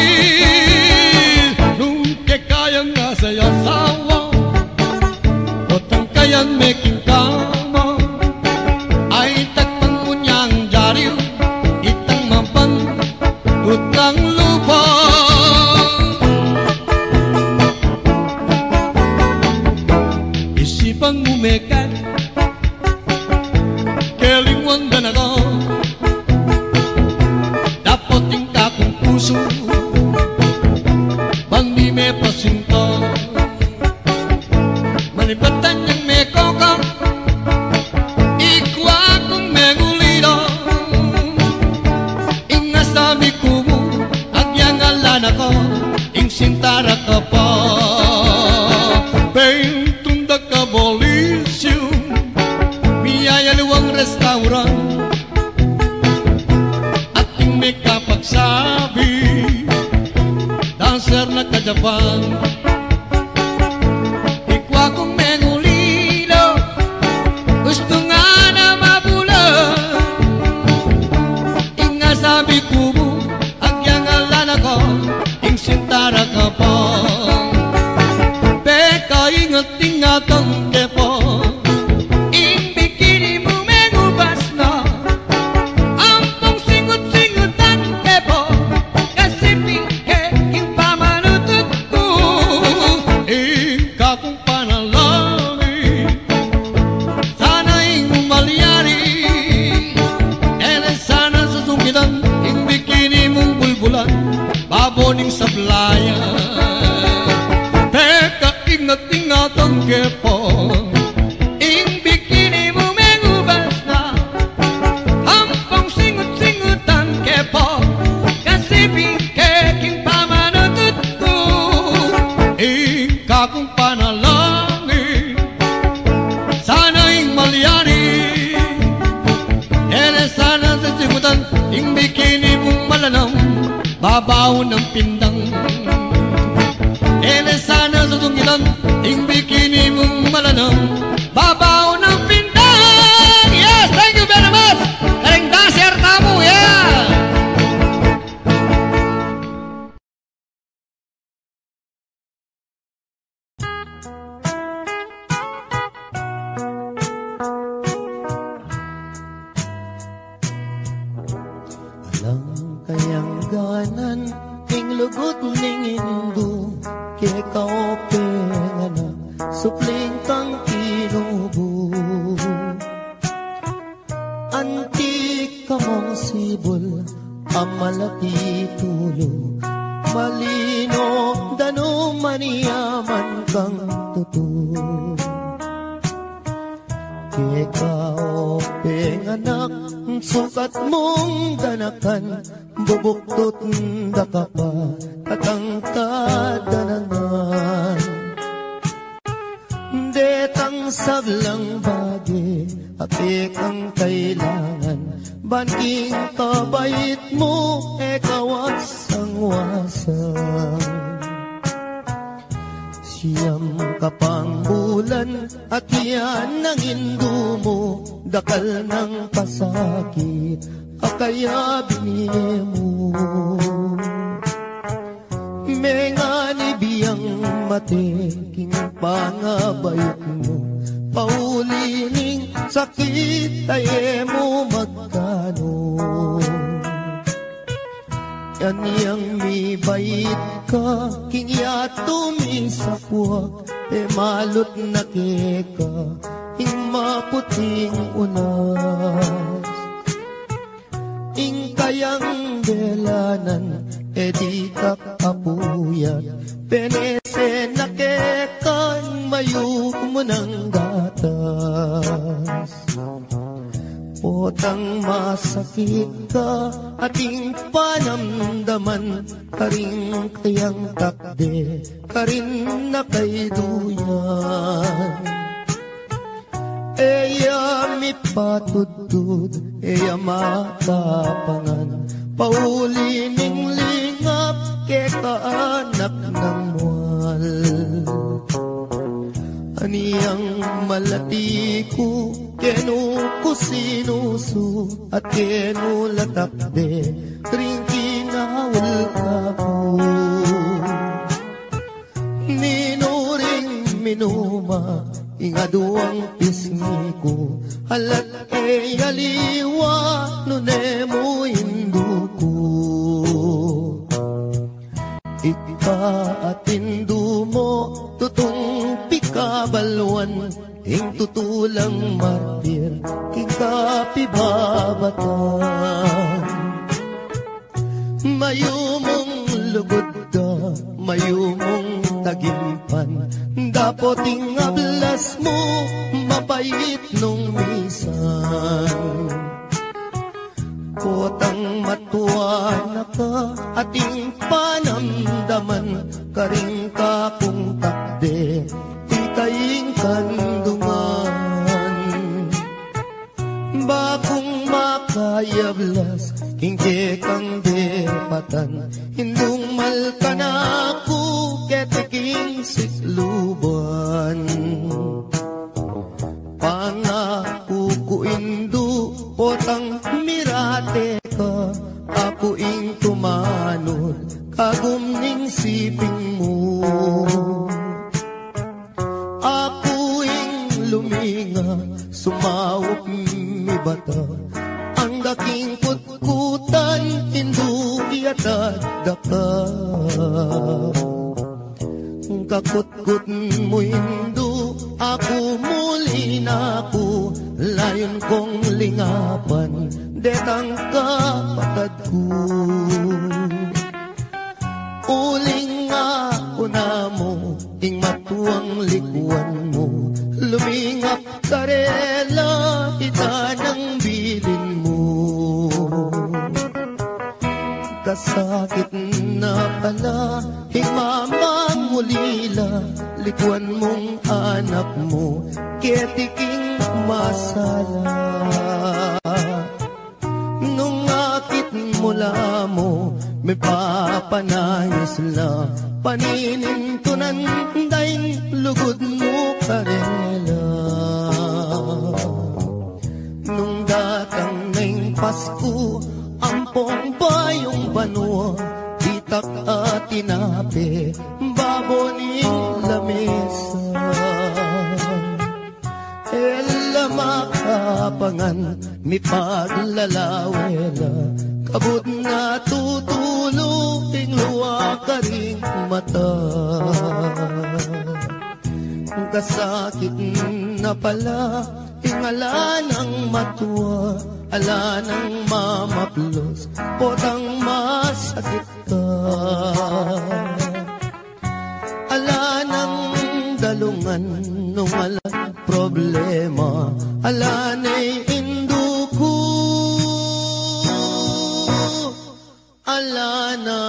Speaker 3: nunca kayang nasa yasawa, otang kayang making kama, ay takpan mo niyang jariw, itang mapan, utang lupa. Isipang umekat, kelingwan dan ako, puso bandi me pasinto manibatan yang me kokang ikwa kung me gulido inga sabi kumu agyang alan ako ing sintara ka pa pentunda ka bolisyo biyaya luwang restaurant ating me kapagsabi dancer na ka-Japan. Ikwa kong mengulido, gusto nga na mabulan, inga sabi kubo, agyang alan ako, ing sintara ka pa. Beka kaingat-ingatan kepo. Ing bikini mo mengubas na, ampong singut-singutan kepo. Kasi ing pamanutut ko, ikaw kong panalangin. Sana ing malyari, ere sana susungitan. Ing bikini mong bulbulan, baboning sablayan. Ingat-ingatan kepo. Ing bikini mo mengubas na, ampong singut-singutan kepo. Kasi biking pamanutut ko, ikaw kong panalangin. Sana ing malyari, ere sana sa singutan. Ing bikini mong malanam, babaw ng pindang. Ere sana susungitan, ing bikini mong malanam, babaw ng pindang. Yes, thank you very much. Karing dancer tamu, yeah.
Speaker 1: Alam kayang ganan, ing lugot ning indo. Kaya kaope nga na, supling kang inubo. Antik ka mong sibol, ang malaki tulo. Malino, dano maniyaman kang tuto. Kaya kaope nga anak, sukat mong danakan. Bubuktot da ka pa, katangkad danangan. Detang sablang bagi, apik ang kailangan. Banking kabait mo, wasang-wasang. Siyam ka pang bulan, at yan ang indo mo. Dakal ng pasakit, kaya binili mo. Menga ni biyang mateking pangabayot mo. Paulining sakit ay mo magkano. Yan yang mi bait ka, kingya tumisapwak. Malot na keka, ing maputing unas. Ing kayang delanan, di kakapuyat. Penese na kekan, mayo mo ng gatas. Potang masakit ka, ating panamdaman. Karing kayang takde, karin na kay duyan. Eya mi patudud, eya matapangan. Paulining lingap, kekaanak ng mual. Aniyang malati ko, kenu ko sinusu, at kenu latakde, ring kinawal ka po. Minuring minuma, ingaduang pisngi ko, halat yaliwa, nunemo induko. Ika at indu mo, tutong pikabalwan, ing tutulang martir, kikapibabatan. Mayumong lugod ka, mayumong tagimpan, dapoting ablas mo, mapait nung misan. Potang matuwa na ka, ating panamdaman, karing ka kung takde, ikaying kandungan. Bakong makayablas, kingke kang depatan, hindung malka na ako, ketiking sikluban. Pangako ko indu, potang mirate ka, ako ing tumanod, kagumning siping mo. nga sumawak mi bata. Ang daking kutkutan hindu iyatadaka. Kakutkut mo hindu, ako muli na ako. Layon kong lingapan, detang kapatid ko. Uling ako na mo, ing matuang likuan mo. Lumingap karela, ita ng bilin mo. Kasakit na pala, himamang ulila, likuan mong anak mo, ketiking masala. Nung akit mula mo, may papanayos la, paninintunan daing lugod mo karela. Nung datang ng Pasko, ampong bayong banwa, itak at tinape, baboning lamesa. Ela makapangan, mi paglalawela, kabut na tutulong luwa ka ring mata. Kasakit na pala, ingala ng matuwa, ala ng mamaplos, potang masakit ka. Ala ng dalungan, nung ala problema, ala na'y induko, ala na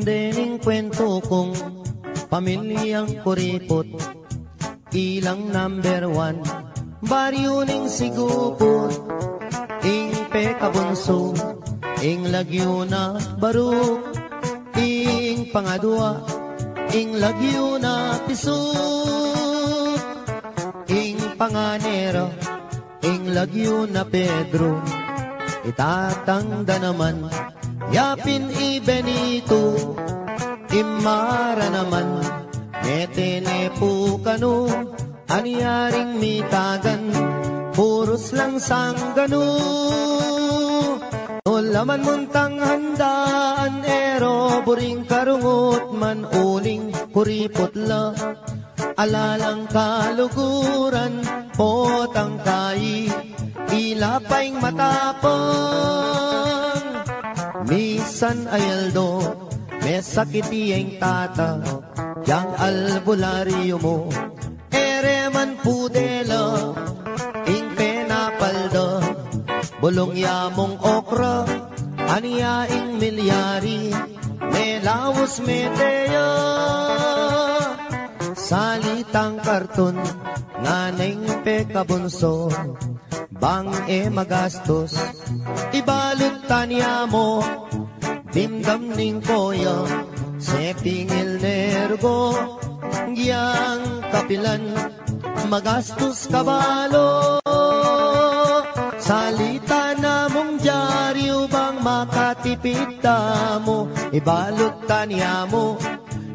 Speaker 1: dening kwento kong pamilyang kuripot, ilang number 1, baryo ning sigupot, ing pekabunso, ing lagyo na baruk, ing pangadwa, ing lagyo na pisut, ing panganero, ing lagyo na Pedro, itatangda naman, yapin i Benito, imara naman, netene po kano, anyaring mitagan, puros lang sanggano. Nolaman muntang handaan, ero buring karungot man uling kuripot la, alalang kaluguran, potang kai, ilapaing matapang. Misan ayaldo, may sakiti ang tata, yang albularyo mo, ereman pudela, ing penapalda, bulong yamong okra, aniya ing milyari, may lawas meteya. Salitang karton, nganeng pekabunso, bang magastos, ibalot tanya mo, dimdam ning koya, sepingil nergo, giyang kapilan, magastos kabalo. Salita na mong dyaryo, bang makatipid mo, ibalot tanya mo,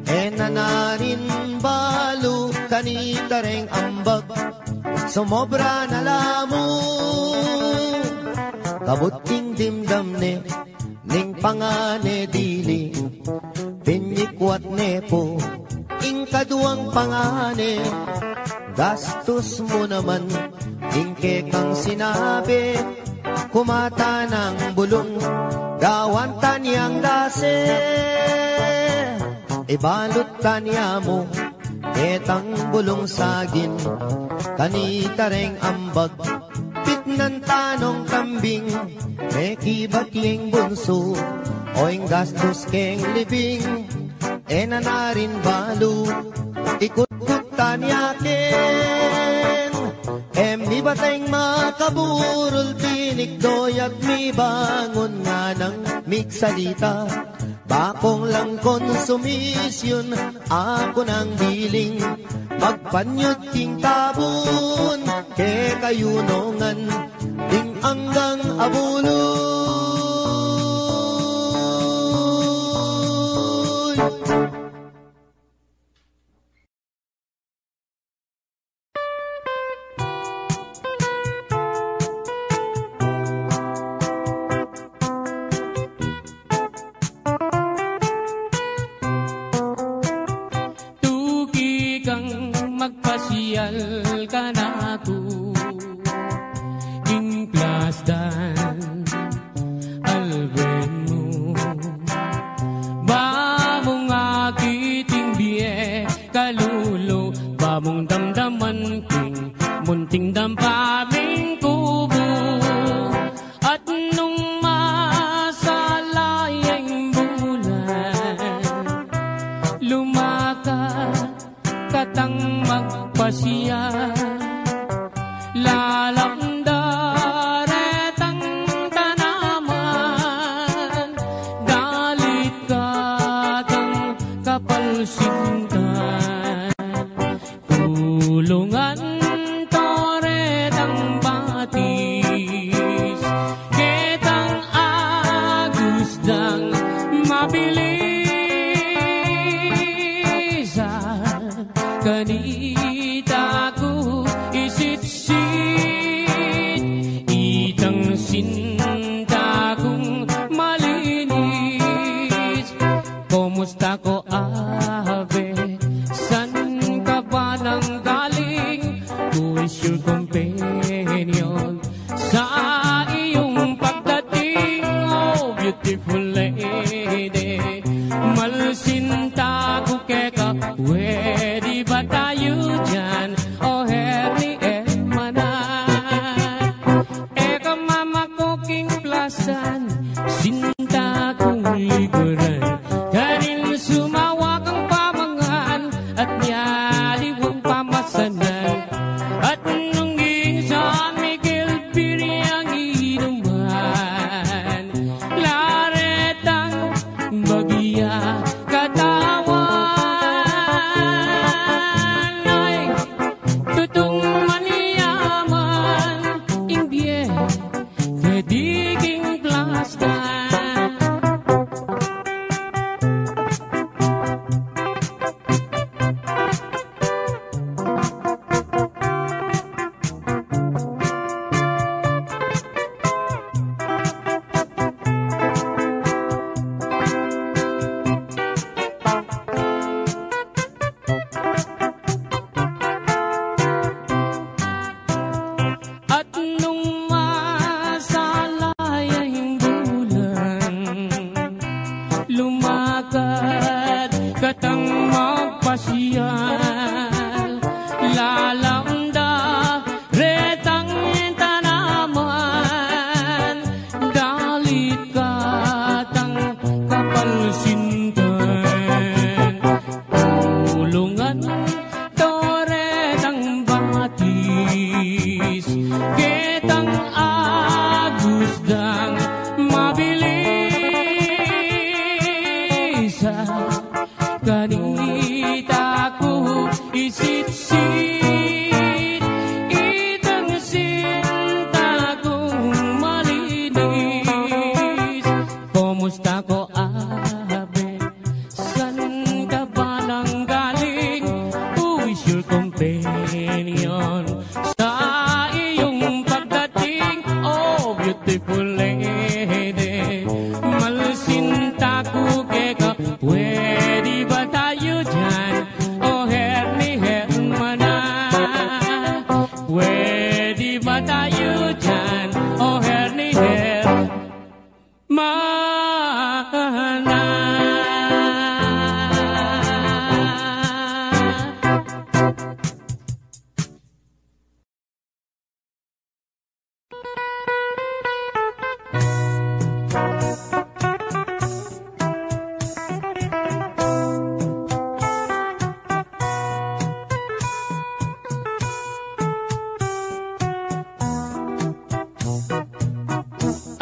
Speaker 1: nanarin balo, kanita reng ambag, sumobra na lamo. Kabuting dimdam ne, ning pangane dili, pinyikwat nepo, ing kaduang pangane, gastos mo naman, ing kekang sinabi, kumata ng bulong, gawan tanyang dase, ibalot tanya mo, etang bulong sagin, kanita reng ambag, pitnan tanong kambing, mekibat yung bunso, oing gastos keng libing, enanarin balo, ikut-kut tanya ke. Mateng makaburol tinikdoy at mi bangon nga ng miksalita. Bakong lang konsumisyon, ako nang biling magpanyot king tabon, ke kayunongan ding anggang abuloy.
Speaker 2: Magpasiyal ka na to ing plasdan alben mo ba mong akiting biye kalulo ba mong damdaman king munting dampaming kubo at nung masalayang bulan lumakad katang magpasya lalamdaretang tanaman dalit katang kapalsintan kulungan toretang batis ketang agusdang mabilis kanita ko isit-sit itang sinta kong malinis. Kumusta ko abe? San ka ba nang galing? Who is your companion? Sa iyong pagdating, oh beautiful lady, malsinta ko keka pwede ba tayo dyan? O herni manan eka mama ko king plasan sinta kong liguran kanin sumawa kang pamangan at nyaliwang pamasanan at nungging San Miguel Piriang inuman laretang bagya katawan tutong maniyaman imbye kediging plastan at nung masalayang bulan lumakad katang magpasyal lalamda retang tanaman dalit katang kapalsintan kulungan toretang batis ketang agusdang mabilis kanita ko isit-sit itang sinta kong malinis. Kumusta ko abe? San ka ba nang galing? Who is your companion? Sa iyong pagdating, oh beautiful lady, malsinta ko keka pwede ba tayo dyan? Oh herni hermana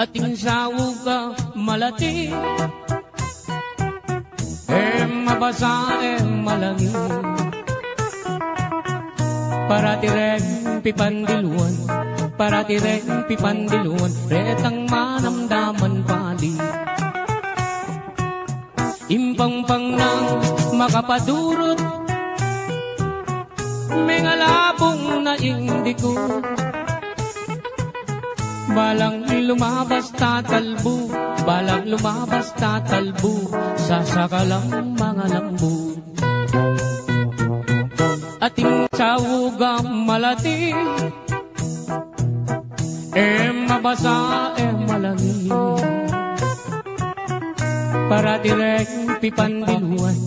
Speaker 2: ating sawog ka malati, mabasa malangi, para tireng pipandiluan, para tireng pipandiluan, retang manamdaman pali. Impangpang nang makapadurot, mengalabong na indiko, balang lumabas tatalbo, balang lumabas tatalbo, sasakalang mga lambo. Ating sawugam malati, mabasa malangi, para direng pipandiluan,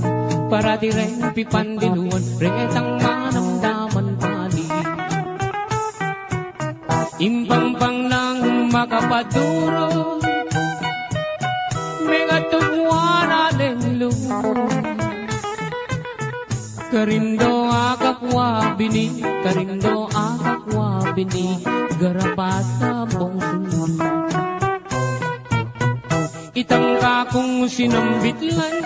Speaker 2: para direng pipandiluan, retang manamdaman pali. Impangpang nang makapaduro, mengatugwan alenglo, karindo akakwa bini, karindo akakwa bini, garapata mong sunod. Itang kakong sinambitlan,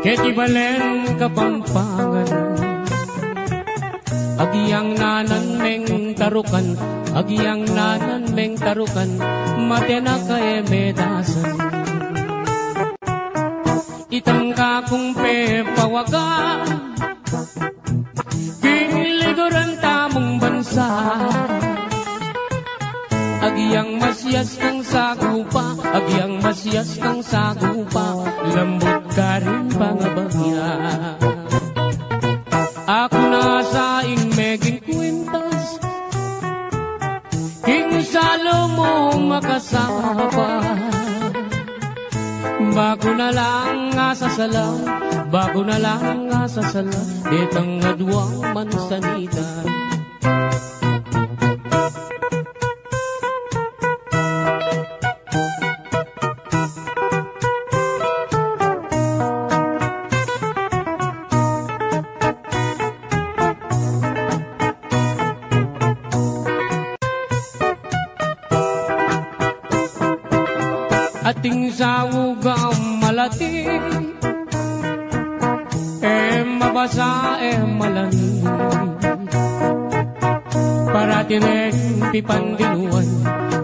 Speaker 2: ketibalen kapampangan, agiyang nanan meng tarukan, agiyang nanan meng tarukan, matena kay medasan. Itang kakong pepawaga, kingligoran tamong bansa, agiyang masyas kang sagupa, agiyang masyas kang sagupa, lambot ka rin pangabagya. Ako na sa meging kwintas, king salo mo makasapa, bago na lang asasala, bago na lang asasala, ditang adwang mansanita. Ating sawugam malati, mabasa malangi, para tireng pipandiluan,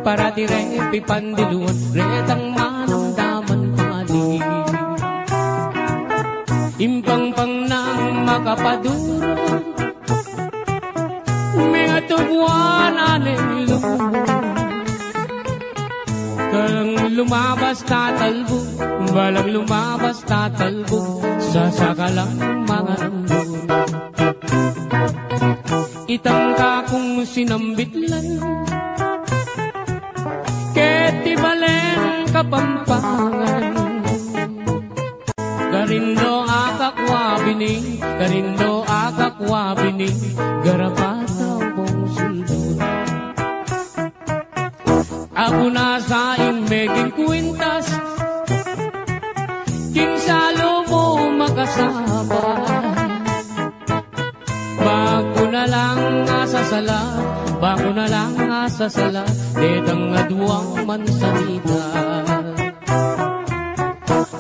Speaker 2: para tireng pipandiluan, retang manamdaman pali. Impangpang nang makapaduro, mengatugwan alenglo, kalang lumabas tatalbo, balang lumabas tatalbo, sasakalang mga lambo. Itang kakong sinambitlan, ketibalen kapampangan, karindo akakwa bini, karindo akakwa bini, garapata mong suldod. Ako na sa meging kwintas, kinsalo mo makasama, bago na lang asasala, bago na lang asasala, detang adwang mansanita.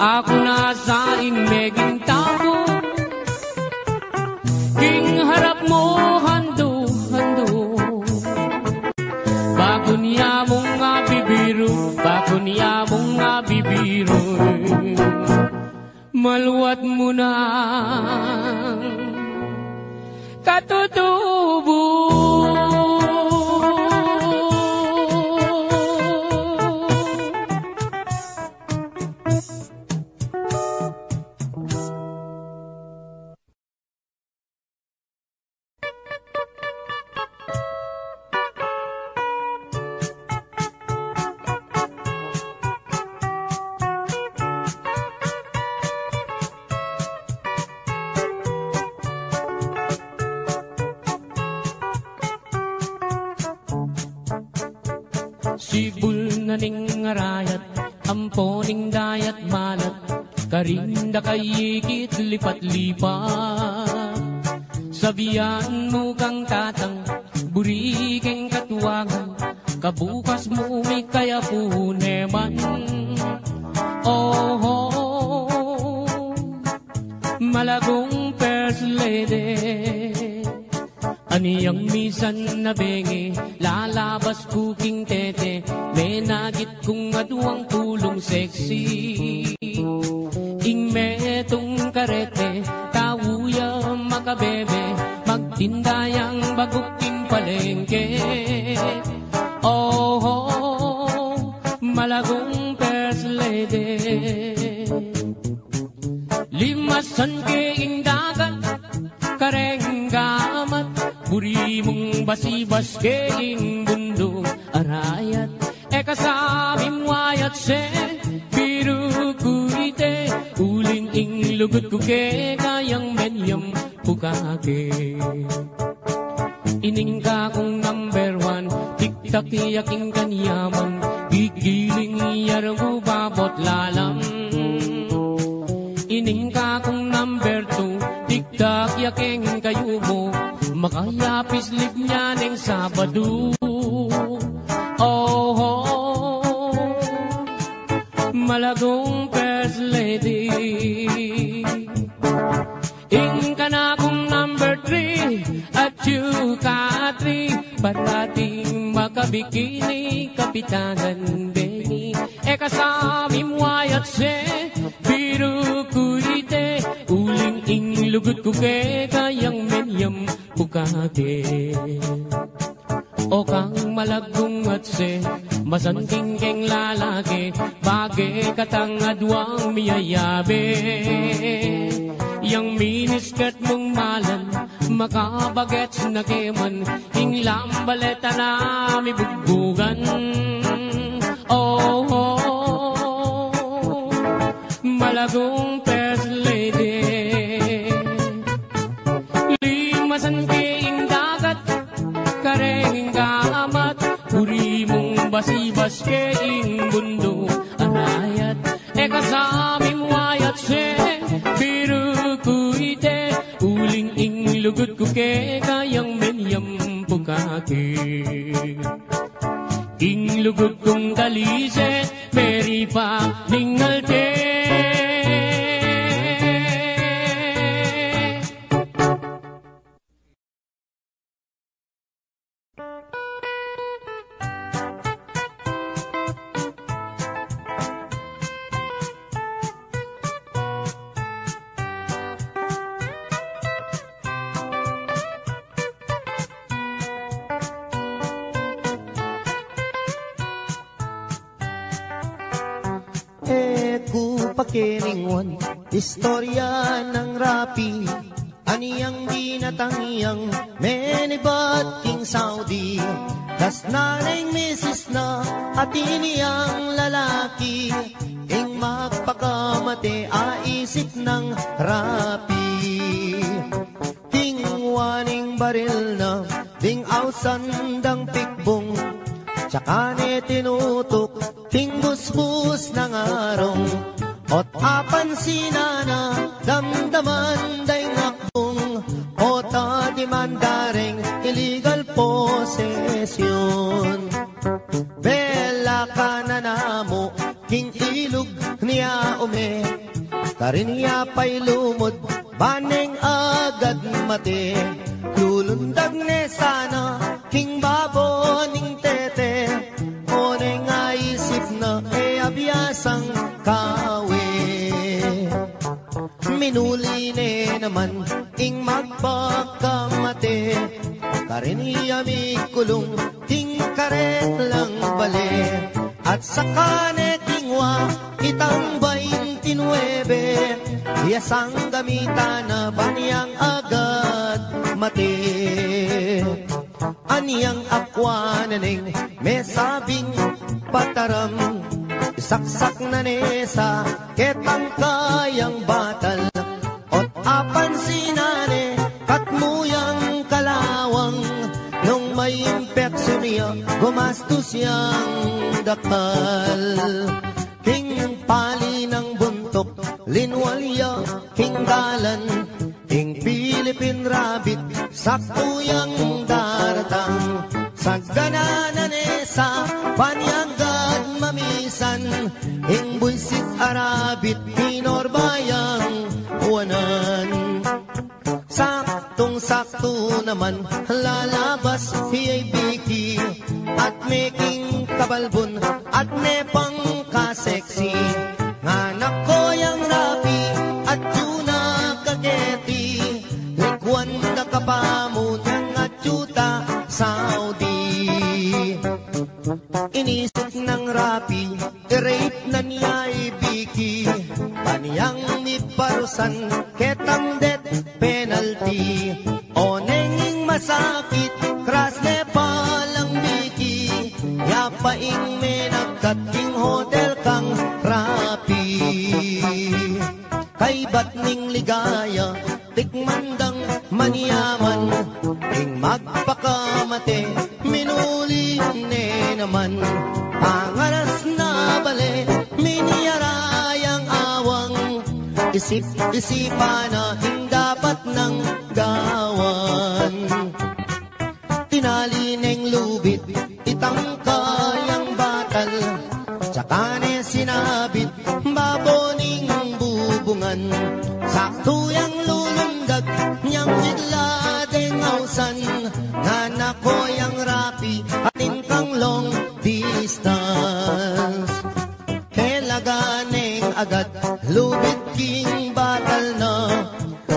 Speaker 2: Ako na sa meging tabo, king harap mo hando-hando, bago niya mong bibiro, bago niya mong bibiro, maluwat mo na katutubo. Sibul na ning arayat, amponing dayat malat, karinda kayikit lipat-lipat. Sabihan mo kang tatang, buriking katuwangan, kabukas mo may kaya puneman. Oh, malagong first lady, aniyang misan na bengi, lalabas kuking tete, may nagit kong aduang tulong sexy. Ing metong karete, tawuya makabebe, magtindayang baguking palengke. Oh, malagong first lady, limasan keing dagat, kareng gamat, buri mong basibas keing bundong arayat. Eka sabing wayat se, biru kuite, uling ing lugut ko ke, kayang menyam pukake. Ining ka kong number one, tiktak yaking kanyaman, gigiling yarang babot lalam. Ining ka kong number two, tiktak yaking kayo mo, makayapis lip niya ng Sabado. Oh, malagong first lady. Ing ka na kong number three, at you ka three, parating makabikini, kapitanan bengi. Eka sami mwayat se, biru kuite, uling ing lugut ko ke, kayang menyam pukake. O kang malagong at se, masanting keng lalaki, bagay katang adwang miyayabe. Yang miniskat mong malan, makabagets na keman, ing lambaleta na mi bugbugan. Oh, malagong first lady, limasan keing dagat, kareng gamat, uri mong basibas keing bundo arayat. Eka saming wayat se, biru kuite, uling ing lugut ko ke, kayang menyam pukake. Ing lugut kong talise, peri pa ningalte.
Speaker 1: Pakiningon, istorya ng rapi, aniyang binatangyang menibat king Saudi. Das nanay misis na at iniyang lalaki, ing magpakamate aisip ng rapi. King waning baril na, ding ausandang pikbong, tsaka ni tinutok, ting busbus ng arong. Ot apan sinana, damdaman day ngakbong, o tatimandaring illegal possession. Bela ka na namo, king ilog niya ume, karin niya pa'y lumod, baneng agad mate. Lulundag ne sana, king baboning tete, o neng aisip na e abiyasang kawe. Minuli ne naman ing magpakamate, karin iya mi kulong ting karet lang bale. At saka ne tingwa itang 29, yasang gamitan na baniyang agad mate. Aniyang akwananing may sabing pataram, saksak na nesa ketang kayang batal. Ot apan sinane katmuyang kalawang, nung may impeksyon niya gumastos siyang dakal. King pali ng buntok linwalya king dalan, king Philippine rabbit sa tuyang daratang. Sa gananan sa panyagad mamisan, ing buisit arabit pinorbayang uwanan. Saktong-sakto naman lalabas hiyay biki at making kabalbon at nepang kaseksi. Nganak ko yang rapi at tuna kageti, likwan na kapamon yang atsuta Saudi. Inisip ng rapi, i-rape na niya ibiki, paniyang miparusan ketang death penalty. O nenging masakit, kras ne palang biki, yapaing menagkating hotel kang rapi. Kay ba't ning ligaya, tikmandang maniyaman, ing magpakamate, minuli ne naman. Pangaras na bale, miniyarayang awang, isip-isipan na ing dapat ng gawan. Tinali neng lubid, itangkayang batal, tsaka ne sinabit, baboning bubungan. Sakto yang lulundag, niyang bigla deng ausan, nganak ko yang rapi, atin kang long distance. Kailaganeng agad, lubid king batal na,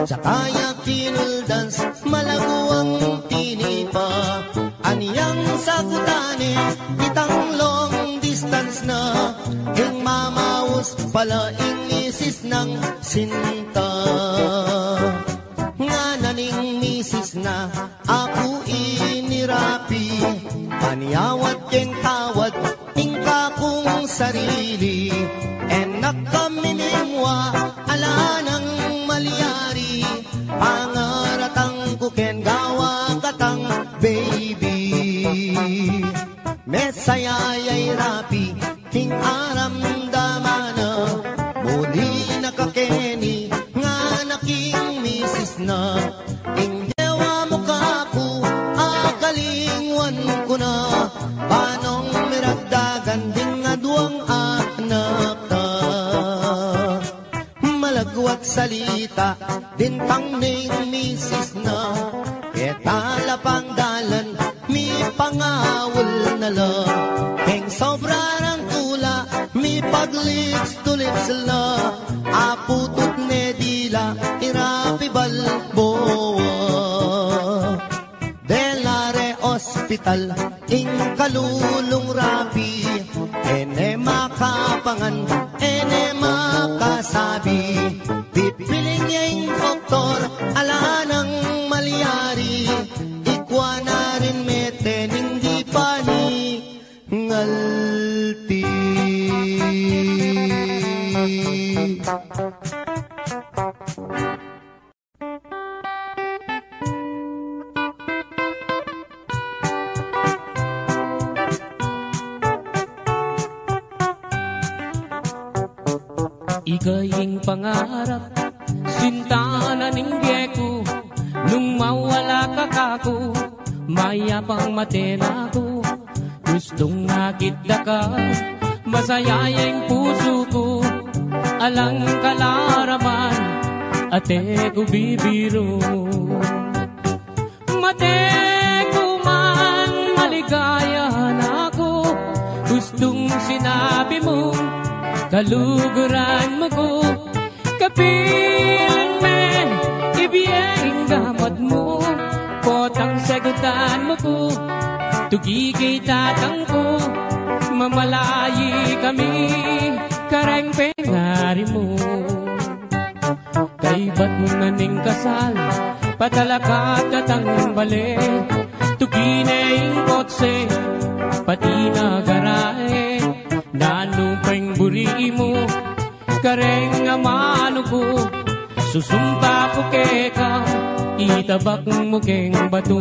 Speaker 1: tsaka ya kinuldans, malaguang tinipa. Aniyang sagutane, itang long distance na, ing mamaus pala ing isis ng sinta. Nga naning misis na, ako inirapi, paniyawat keng tawad, ing kakong sarili. Enak kami mimwa, ala ng malyari, pangaratang kuken gawa katang baby. Mesayayay rapi, king aram damana, muli nakakeni, nga naking misis na. Ing dewa mo kaku, akalingwan ko na, panong miragdagan ding nga duwang anak ka. Malagwat salita, dintang ning misis na, ketala pang dalan, mi pangawal na la. Keng sobra ng tula, mi paglips to lips la, aputut ne dila, irapi balboa. Delare Hospital, ing kalulong rapi, ene makapangan, ene makasabi. Pipiling niya ing doktor, ala ng malyari, ikwa na rin meten, hindi pa ni ngalti.
Speaker 2: Ikaying pangarap, sinta na ninggye ko, nung mawala ka kako, mayapang matena ko. Gustong nakita ka, masaya yung puso ko, alang kalaraman, ate ko bibiro. Mate ko man, maligaya na ako, gustong sinabi mo, kaluguran mo ko, kapilan me, ibiyeng gamat mo, potang sagutan mo ko, tugigay tatang ko, mamalayi kami, kareng pengari mo. Kay ba't mo naning kasal, patalakat katang bale, tugineng kotse, pati nagarae, nanupeng buri mo, kareng amano ko, susumpa ko keka, itabak mo keng bato.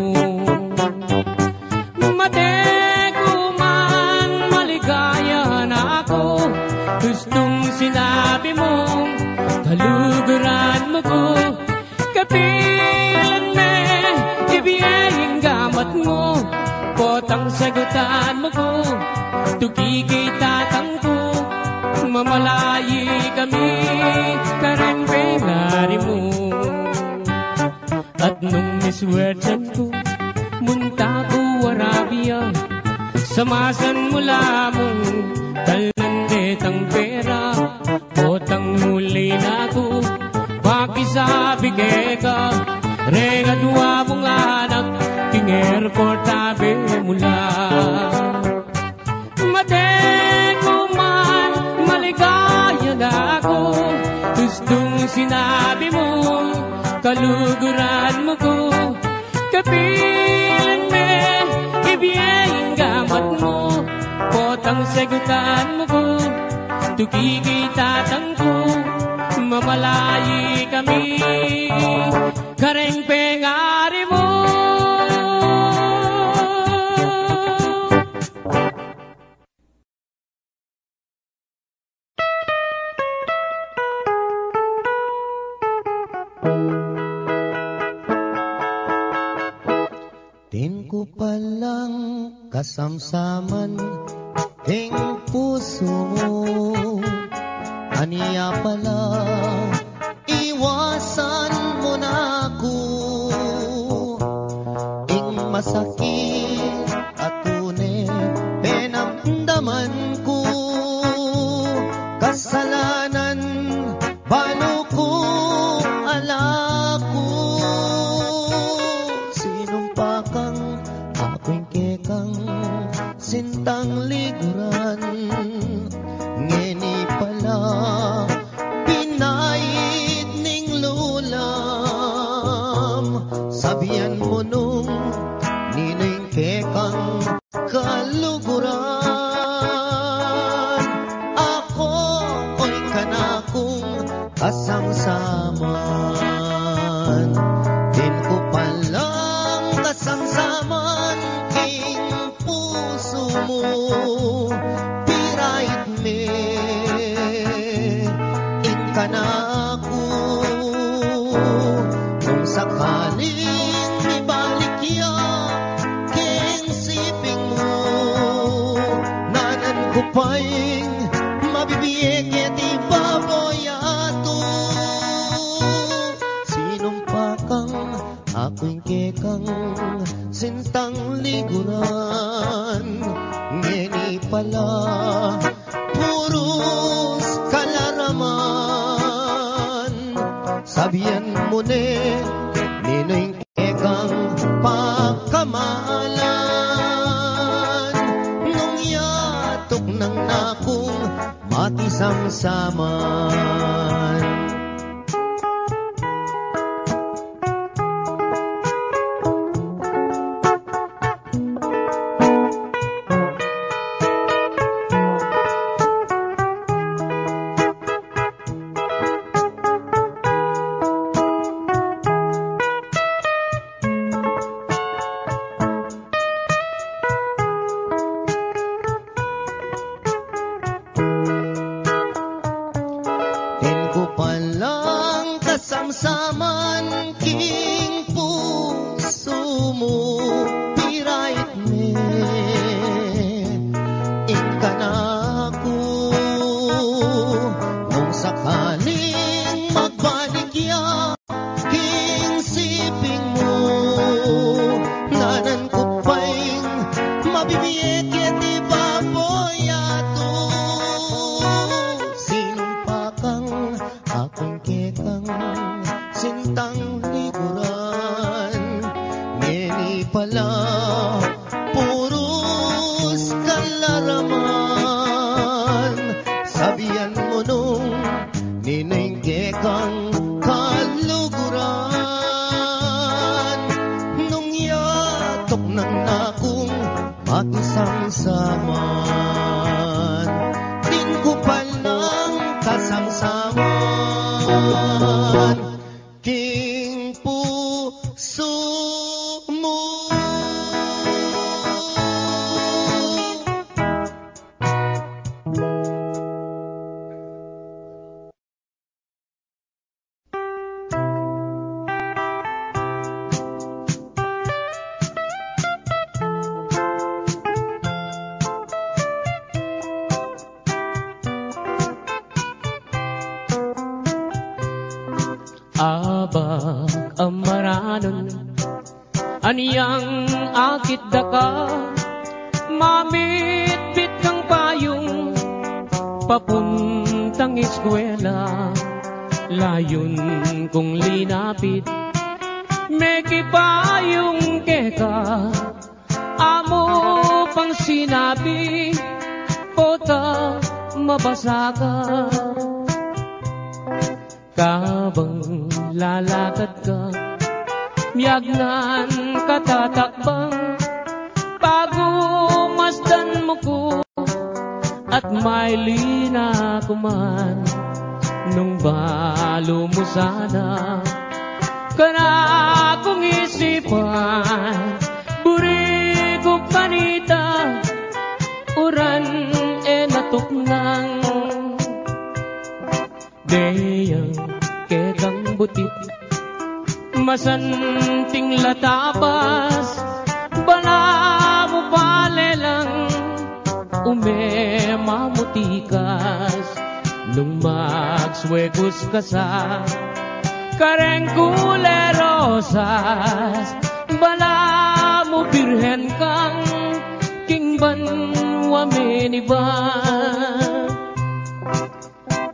Speaker 2: Mate ko man, maligaya na ako, gustong sinabi mo, kaluguran mo ko, kapilan me, ibiyeng gamat mo, potang sagutan mo ko, tugi kay tatang ko, mamalayi kami, karempe ngari mo. At nung miswertsan ko, munta ko Arabia, samasan mula mong talandetang pera, potang muli na ko, pakisabi ka, regadwa mong anak, king airport tabi mula. Mateko man, maligaya na ako, gustong sinabi mo, kaluguran mo ko, kapilan me, ibiyeng gamat mo, potang sagutan mo ko, tukiki tatang ko, mamalayi kami, kareng pengari mo.
Speaker 1: Din ko palang kasamsaman ting puso mo, aniya pala iwasan mo na ako, ing masakit at tunay pinamdaman ko, kasalanan balo ko alako, sinumpa kang ako'y kekang sintang liguran, ngeni pala pinait ning lulam, sabihan mo nung nining kekang kaluguran, ako oy kanakong kasamsaman, din ko palang kasamsaman king puso mo, pirait me in kanako, kung sakaling ibalik ya king siping mo, nanan ko pa'y mabibiyeg iti baboyato, sinumpa kang ako'y kekang sintang liguran, ngeni pala puros kalaraman, sabihan mo ne nino'y kekang pagkamalan, nung yatok ng nakong matisamsaman. Din ko palang kasamsaman king puso mo, pirait me in kanako, nung sakaling magbalik ya king siping mo, nanan ko pa'y mabibiyeg iti baboyato, sinumpa kang ako'y kekang sintang liguran, ngeni pala puros kalaraman, sabihan mo nung nining kekang kaluguran, nung yatok ng nakong makisamsaman, din ko palang kasamsaman king puso mo.
Speaker 2: amaranon aniyang akit daka mamit-bit kang payong papuntang eskwela layon kong linapit may kipayong keka amo pang sinabi pota mabasa ka kabang lalakad ka miyagnan katatakbang pagumasdan mo ko at may lina kuman nung balo mo sana kana kong isipan buri ko kanita uran natuknang deyang kekang butit masanting latapas bala mo palelang umemamutikas nung magswegos ka sa kareng kulerosas bala mo birhen kang kingban wameniba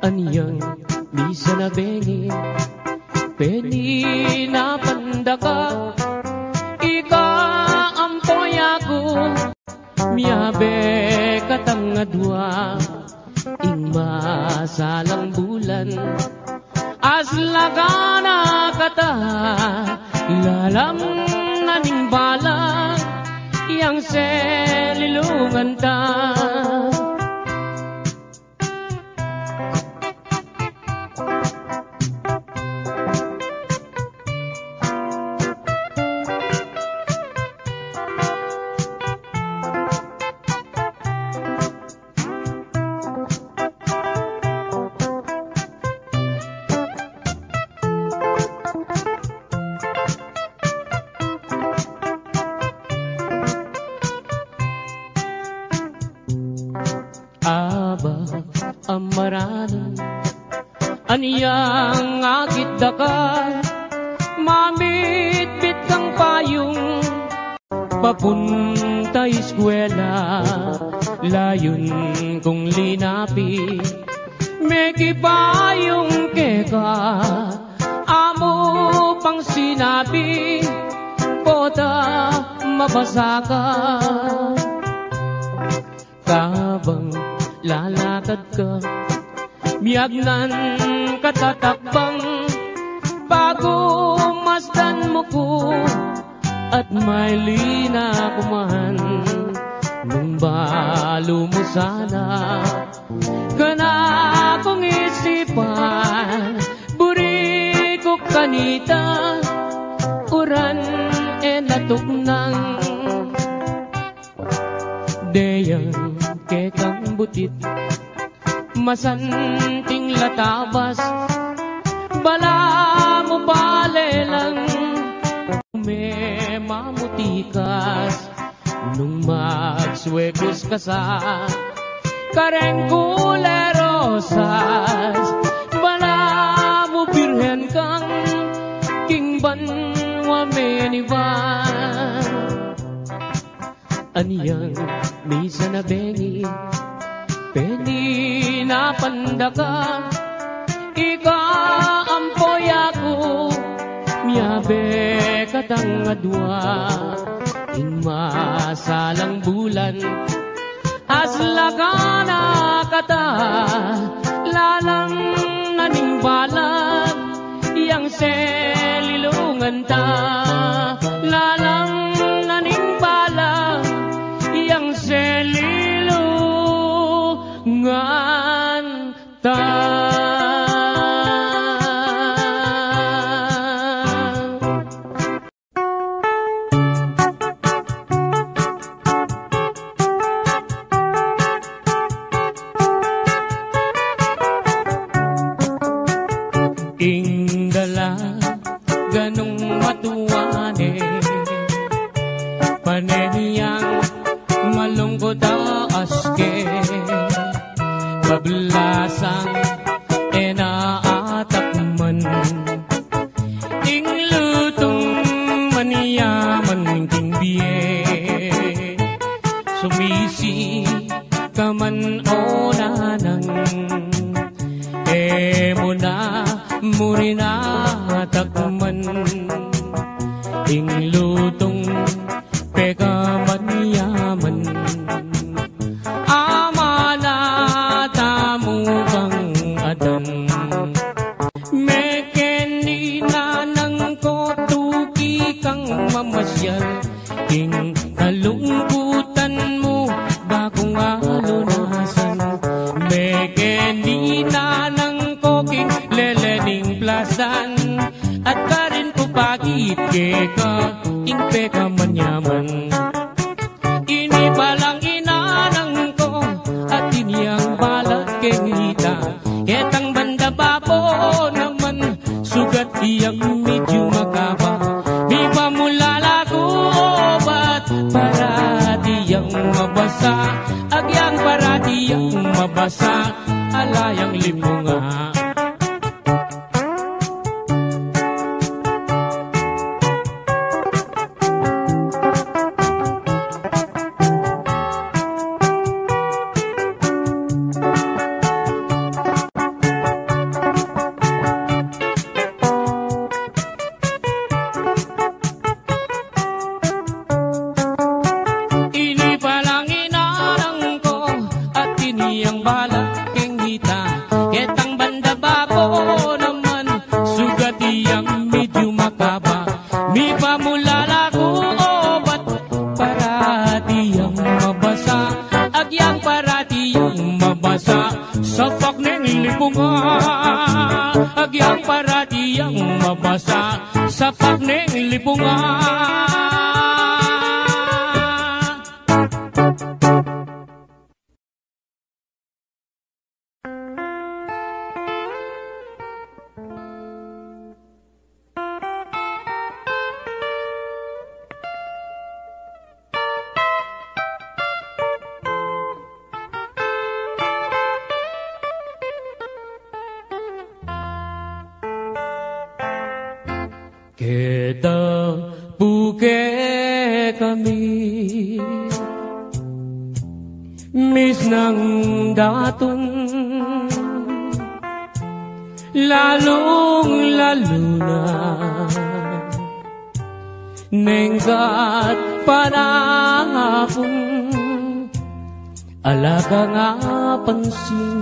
Speaker 2: aniyang misa na bengi peni na pandaka ika ampoy ako miyabe katangadwa ing masalang bulan aslagana kata lalam naning balang yang selilungan ta amaranon aniyang akit daka mamit-bit kang payong papunta eskwela layon kong linapi may kipayong keka amo pang sinabi pota mabasa ka kabang lalakad ka miyagnan katatakbang pagumasdan mo ko at may lina kuman nung balo mo sana kana kong isipan buri ko kanita uran natuknang deyang kekang butit masanting latabas bala mo palelang umemamutikas nung magswegos ka sa kareng kulerosas bala mo birhen kang kingban wamenivan aniyang misa na bengi peni na pandaka ika ampoy ako miyabe katangadwa ing masalang bulan aslagana kata lalang naning balag yang selilungan ta lalang naning balag yang selilungan ta ing dala ganong matuwane paneniyang malungkot aske pablasang enaatakman ing inglutong pegamanyaman amanata mo kang adan mekeni nanang ko tuki kang mamasyal king kalungkutan mo bagong alunasan mekeni nanang ko king lelening plasan at karin ko pagit ka ingpe ka manyaman ini palang inanang ko at iniyang balat kengita ketang banda bapo naman sugat iyang medyo makaba di ba mulala ko bat para diyang mabasa agyang para diyang mabasa alayang limunga agyang parati ang mabasa sa pagneng lipungan. Kita puke kami mis ng daton lalong lalo na nengkat panahapon alaga nga pansin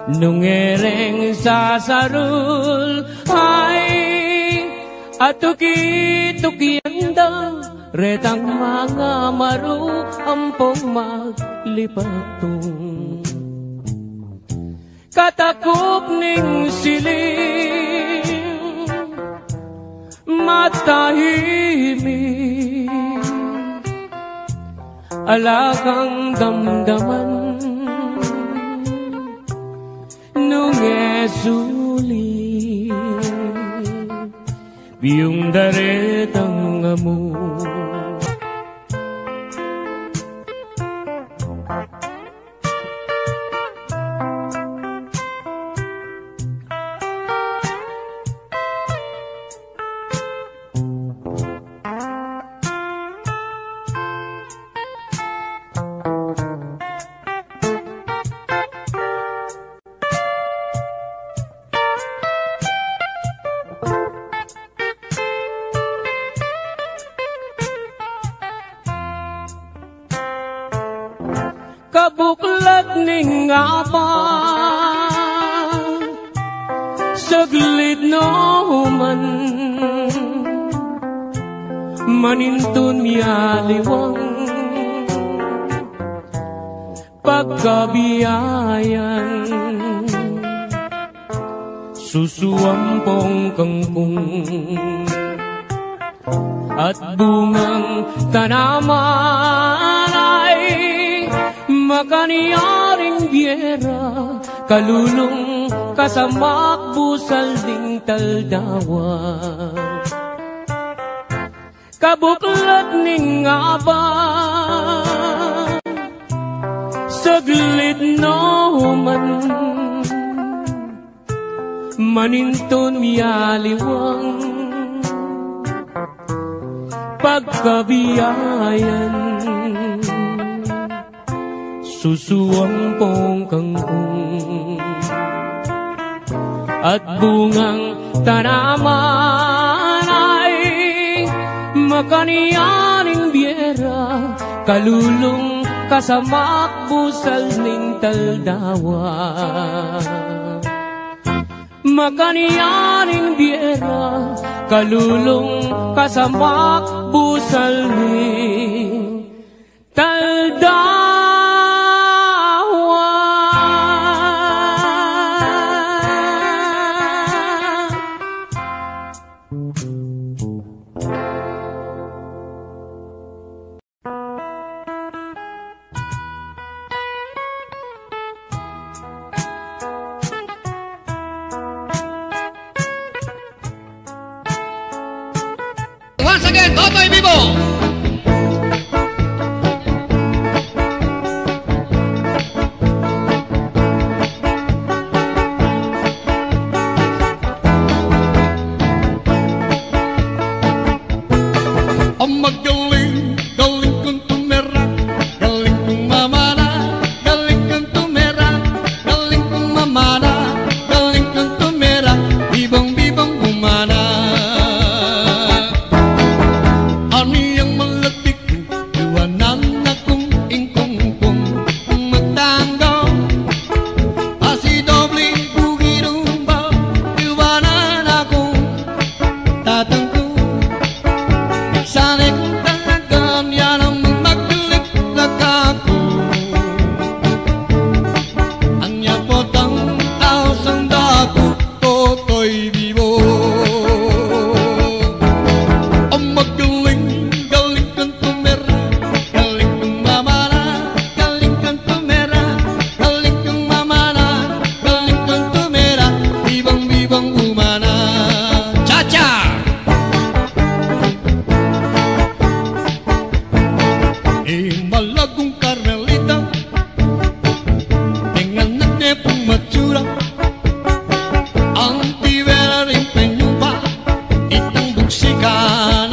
Speaker 2: nung ereng sasarul ay atuki-tukianda retang mga maru ampong maglipatong katakop ning siling matahimik alagang damdaman nung esuli biyong daretang amo kabuklat ning apa saglit no man manintun mialiwang pagkabiyayan susuampong kangkong at bungang tanaman ay makaniyaring biyera kalulong kasamak busal ding taldawa kabuklat ning aba saglit no man maninton mialiwang pagkabiyayan susuampong kangkong at bungang tanaman makaniyaning biera, kalulong kasamak busal ning taldawa. Makaniyaning biera, kalulong kasamak busal ning taldawa.
Speaker 3: Once again, Totoy Vivo. Ang magaling, galing kong tumera, galing kong mamana, galing kong tumera, galing kong mamana, galing kong tumera, bibang-bibang umana. Ani yang meletik, iwanan akong ingkong-kong magtanggaw, pasi dobling bugirumba, iwanan akong tatangko. Sana'y kung talagang yan ang magdilik na kako. Anya potang tausang dako, Totoy Vivo. Ang magaling, galing kang tumera, galing kang mamana, galing kang tumera, galing kang mamana, galing kang tumera, bibang-bibang umana. Cha-cha! Malagong Carmelita, dengan netepong matsura, ang tibera rin penyupa, itang buksika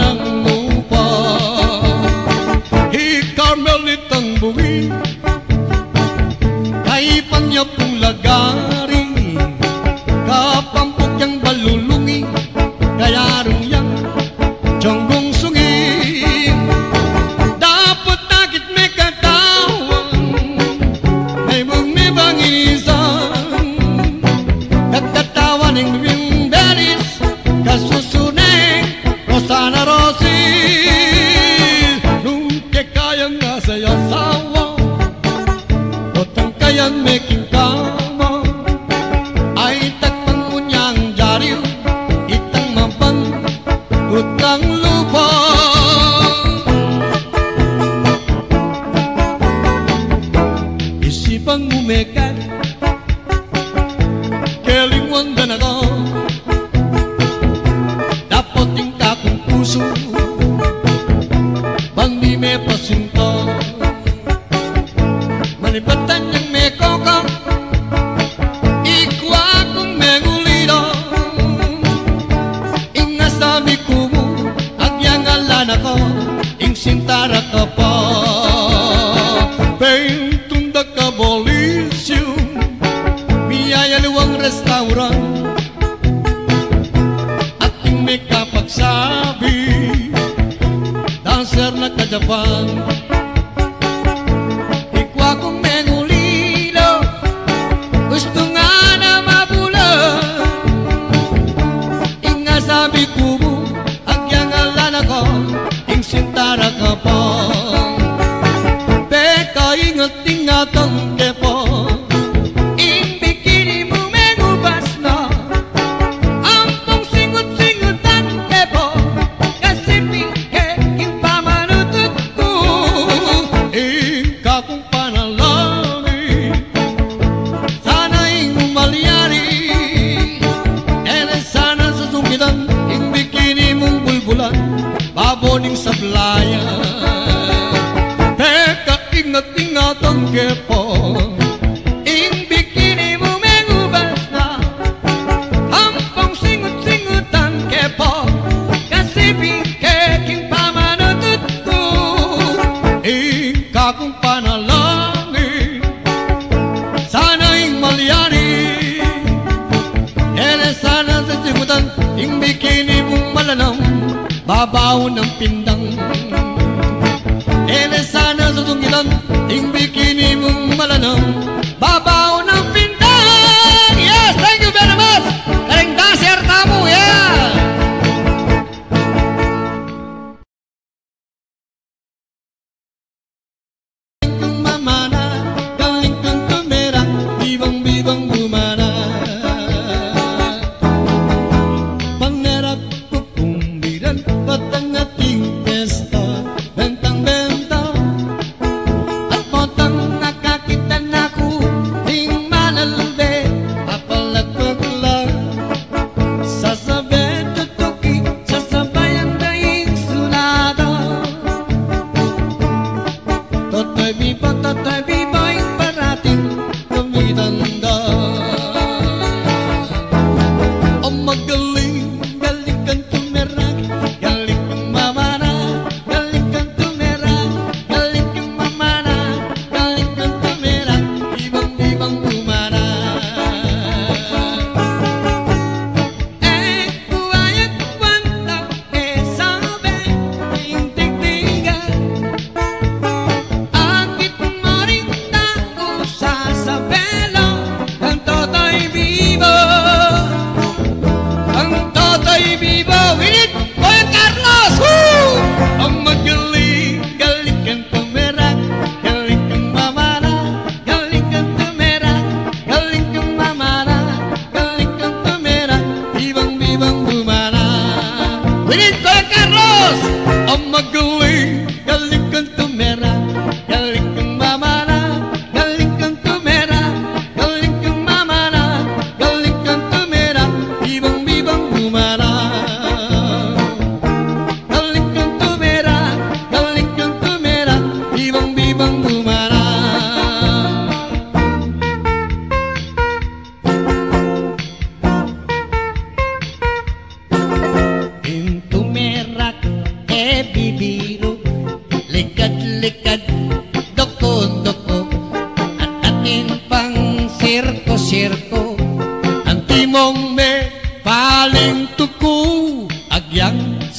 Speaker 3: ng lupa. Carmelitang buwi, kay panyapong lagari, kapampok yang balulungi, kaya rin yang jonggong sungi. Sana Rosil, nung kayang nasa yasawa, otang kayang making kama, ay takpang unyang jariw, itang mampan, utang lupa. Isipang umekat, kelingwan danaga, bandi me pasinto, malipatan yang me kokong, iku akong mengulido, ing asabi kumu, agyang alan ako, ing sintara ka pa, pentunda ka bolisyo, biyaya luwang restaurant, ating may kapagsabi, dancer na ka-Japan. Ikaw akong mengulilo, gusto nga na mabulan, inga sabi kubo, agyang alan ako, ing sintara ka pa. Teka ingat-ingatan kepo, ing bikini mo mengubas na, ampong singut-singutan kepo, kasi ing pamanutut ko, ing kakong panalangin, sana'y umalyari, ere sana susungitan, ing bikini mong bulbulan, baboning sablayan. Teka ingat-ingatan kepo, ing bikini mo mengubas na, ampong singut-singutan kepo, kasi ing pamanutut ko, ing kakong panalangin, sana'y malyari, ere sana susungitan, ing bikini mong malanam, babaw ng pindang. Sana susungitan, ting bikini mong malanang, babaw ng pindang. Yes, thank you very much. Karing dancer tamu, yeah.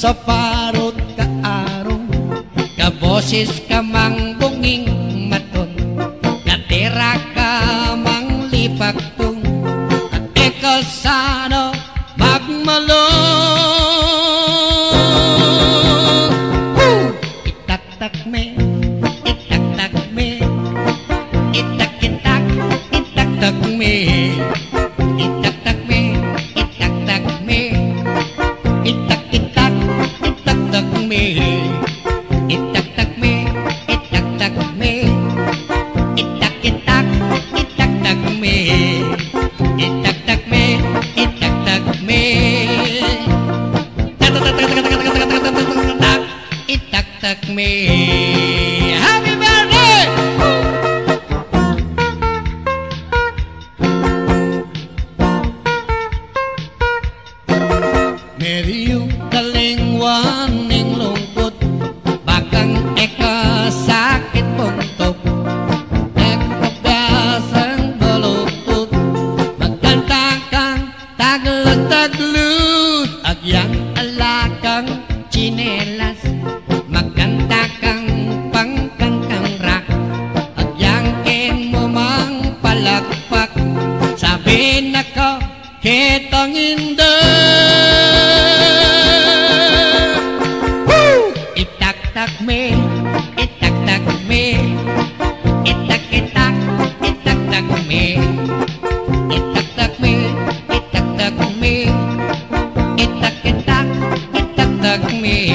Speaker 2: Sa parot kaarong, kaboses ka mang bunging maton, katira ka mang lipagtong, at ikaw sana magmalong. Itak-tak me, itak-tak me, itak-itak, itak-tak me, itak-tak me, itak-tak me, itak-itak, itak-tak me, itak-tak me, itak-tak me, itak-itak, itak-tak me, itak-tak me, itak-tak me, itak-tak me. Happy birthday! Meriyong kalingwan ning lungkot, bakang eka sakit puntok, ekpagasang balutut, magkantakang taglut-taglut, agyang alakang chinelas, magkantakang pangkangkang rak, agyang ken mo mang palakpak, sabi na ko kitang indah. Itak-tak me, itak-tak me, itak-itak, itak-tak me, itak-tak me, itak-tak me, itak-itak, itak-tak me,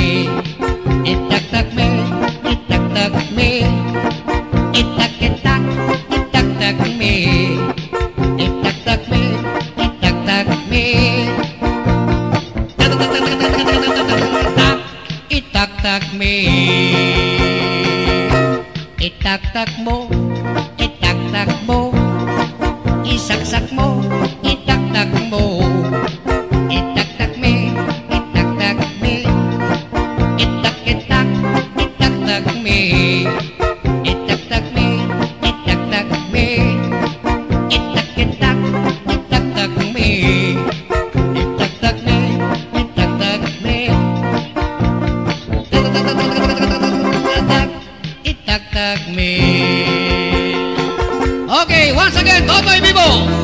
Speaker 2: itak-tak me, itak-tak me, itak-itak, itak-tak me, itak-tak me, itak-tak me, itak-tak me. Itak-tak mo, itak-tak mo, isaksak mo, itak-tak mo, itak-tak me, itak-tak me, itak-itak, itak-tak me, itak-tak me, itak-tak me, itak-itak, itak-tak me, itak-tak me, itak-tak me,
Speaker 3: vivo.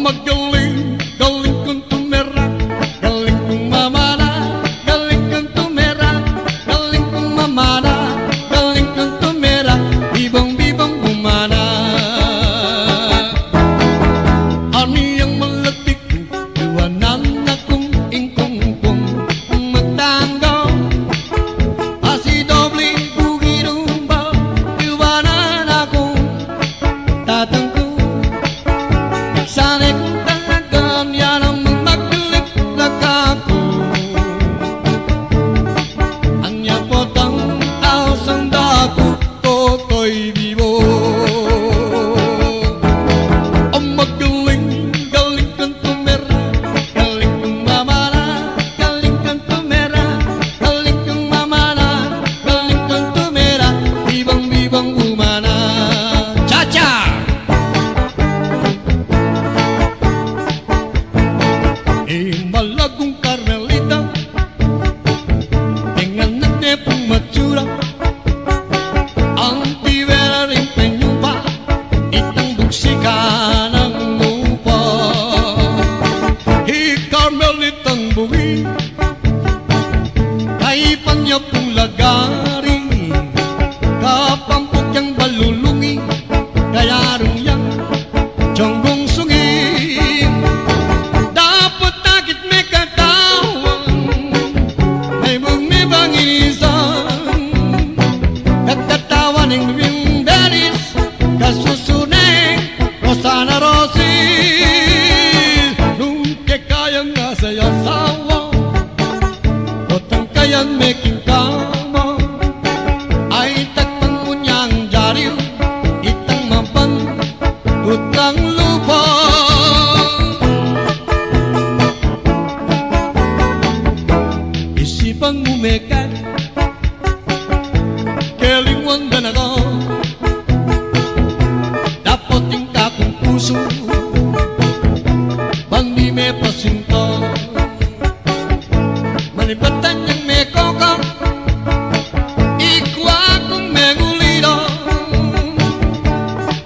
Speaker 3: Magaling, galing kong tumera, galing kong mamana, galing kong tumera, galing kong mamana, galing kong tumera, bibang-bibang bumana. Ani yang meletik, iwanan akong ingkong-kong magtanggaw, asi doble bugi rumba, iwanan akong tatanggaw. Sana'y kung talagang yan ang magdilig na kako. Anya potang ausang dako, toto'y vivo. Ang magaling, galing kang tumera, galing kang mamana, galing kang tumera, galing kang mamana, galing kang tumera, bibang-bibang umana. Cha-cha! Malagong Carmelita, dengan netepong matsura, ang tibera rin penyumpa, itang buksikan ang lupa. Carmelitang buwi, kay panyapong lagari, kapampok yang balulungi, kaya rung yang jonggong sungi. Sana Rosil, nung kayang nasa yasawa, otang kayang making kama, ay takpan mo niyang jariw, itang mapan, utang lupa. Isipang umekat, kelingwan dan ako, bandi me pasinto, manipatan yang me kokang, ikwa kung me gulido,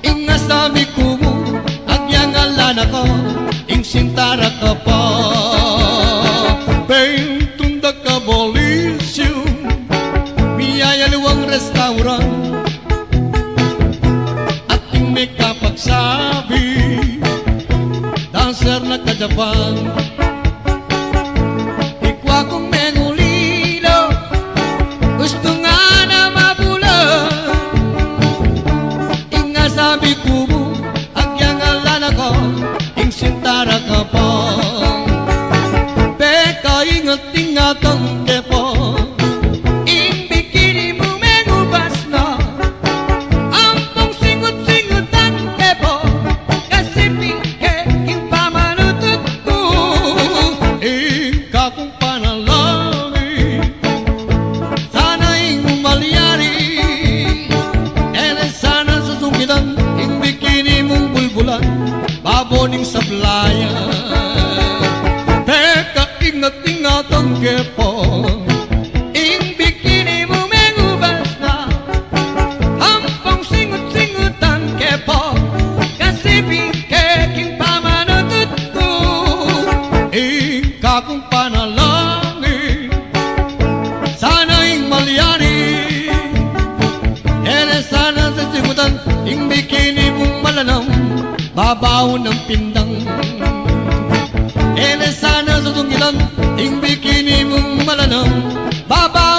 Speaker 3: inga sabi kumu, agyang alan ako, ing sintara ka pa, pentunda ka bolisyo, biyaya luwang restaurant, ating me kapagsabi, dancer na ka-Japan. Ikwa kong mengulilo, gusto nga na mabulan, inga sabi kubo, agyang alan ako, ing sintara ka pa. Peka ingat-ingatan kepo, ing bikini mo mengubas na, ampong singut-singutan kepo, kasi pingke ing pamanutut ko, ing kakong panalangin, sana ing umalyari, ene sana susungitan, ing bikini mong bulbulan, baboning sablayan. Teka ingat-ingatan kepo, ing bikini mo mengubas na, ampong singut-singutan kepo, kasi bingke king pamanutut ko, ing kakong panalangin, sana ing malyari, ene sana sa singutan, ing bikini mong malanam, babaw ng pindang. Ene sana susungitan, ing bikini mong malanam, babaw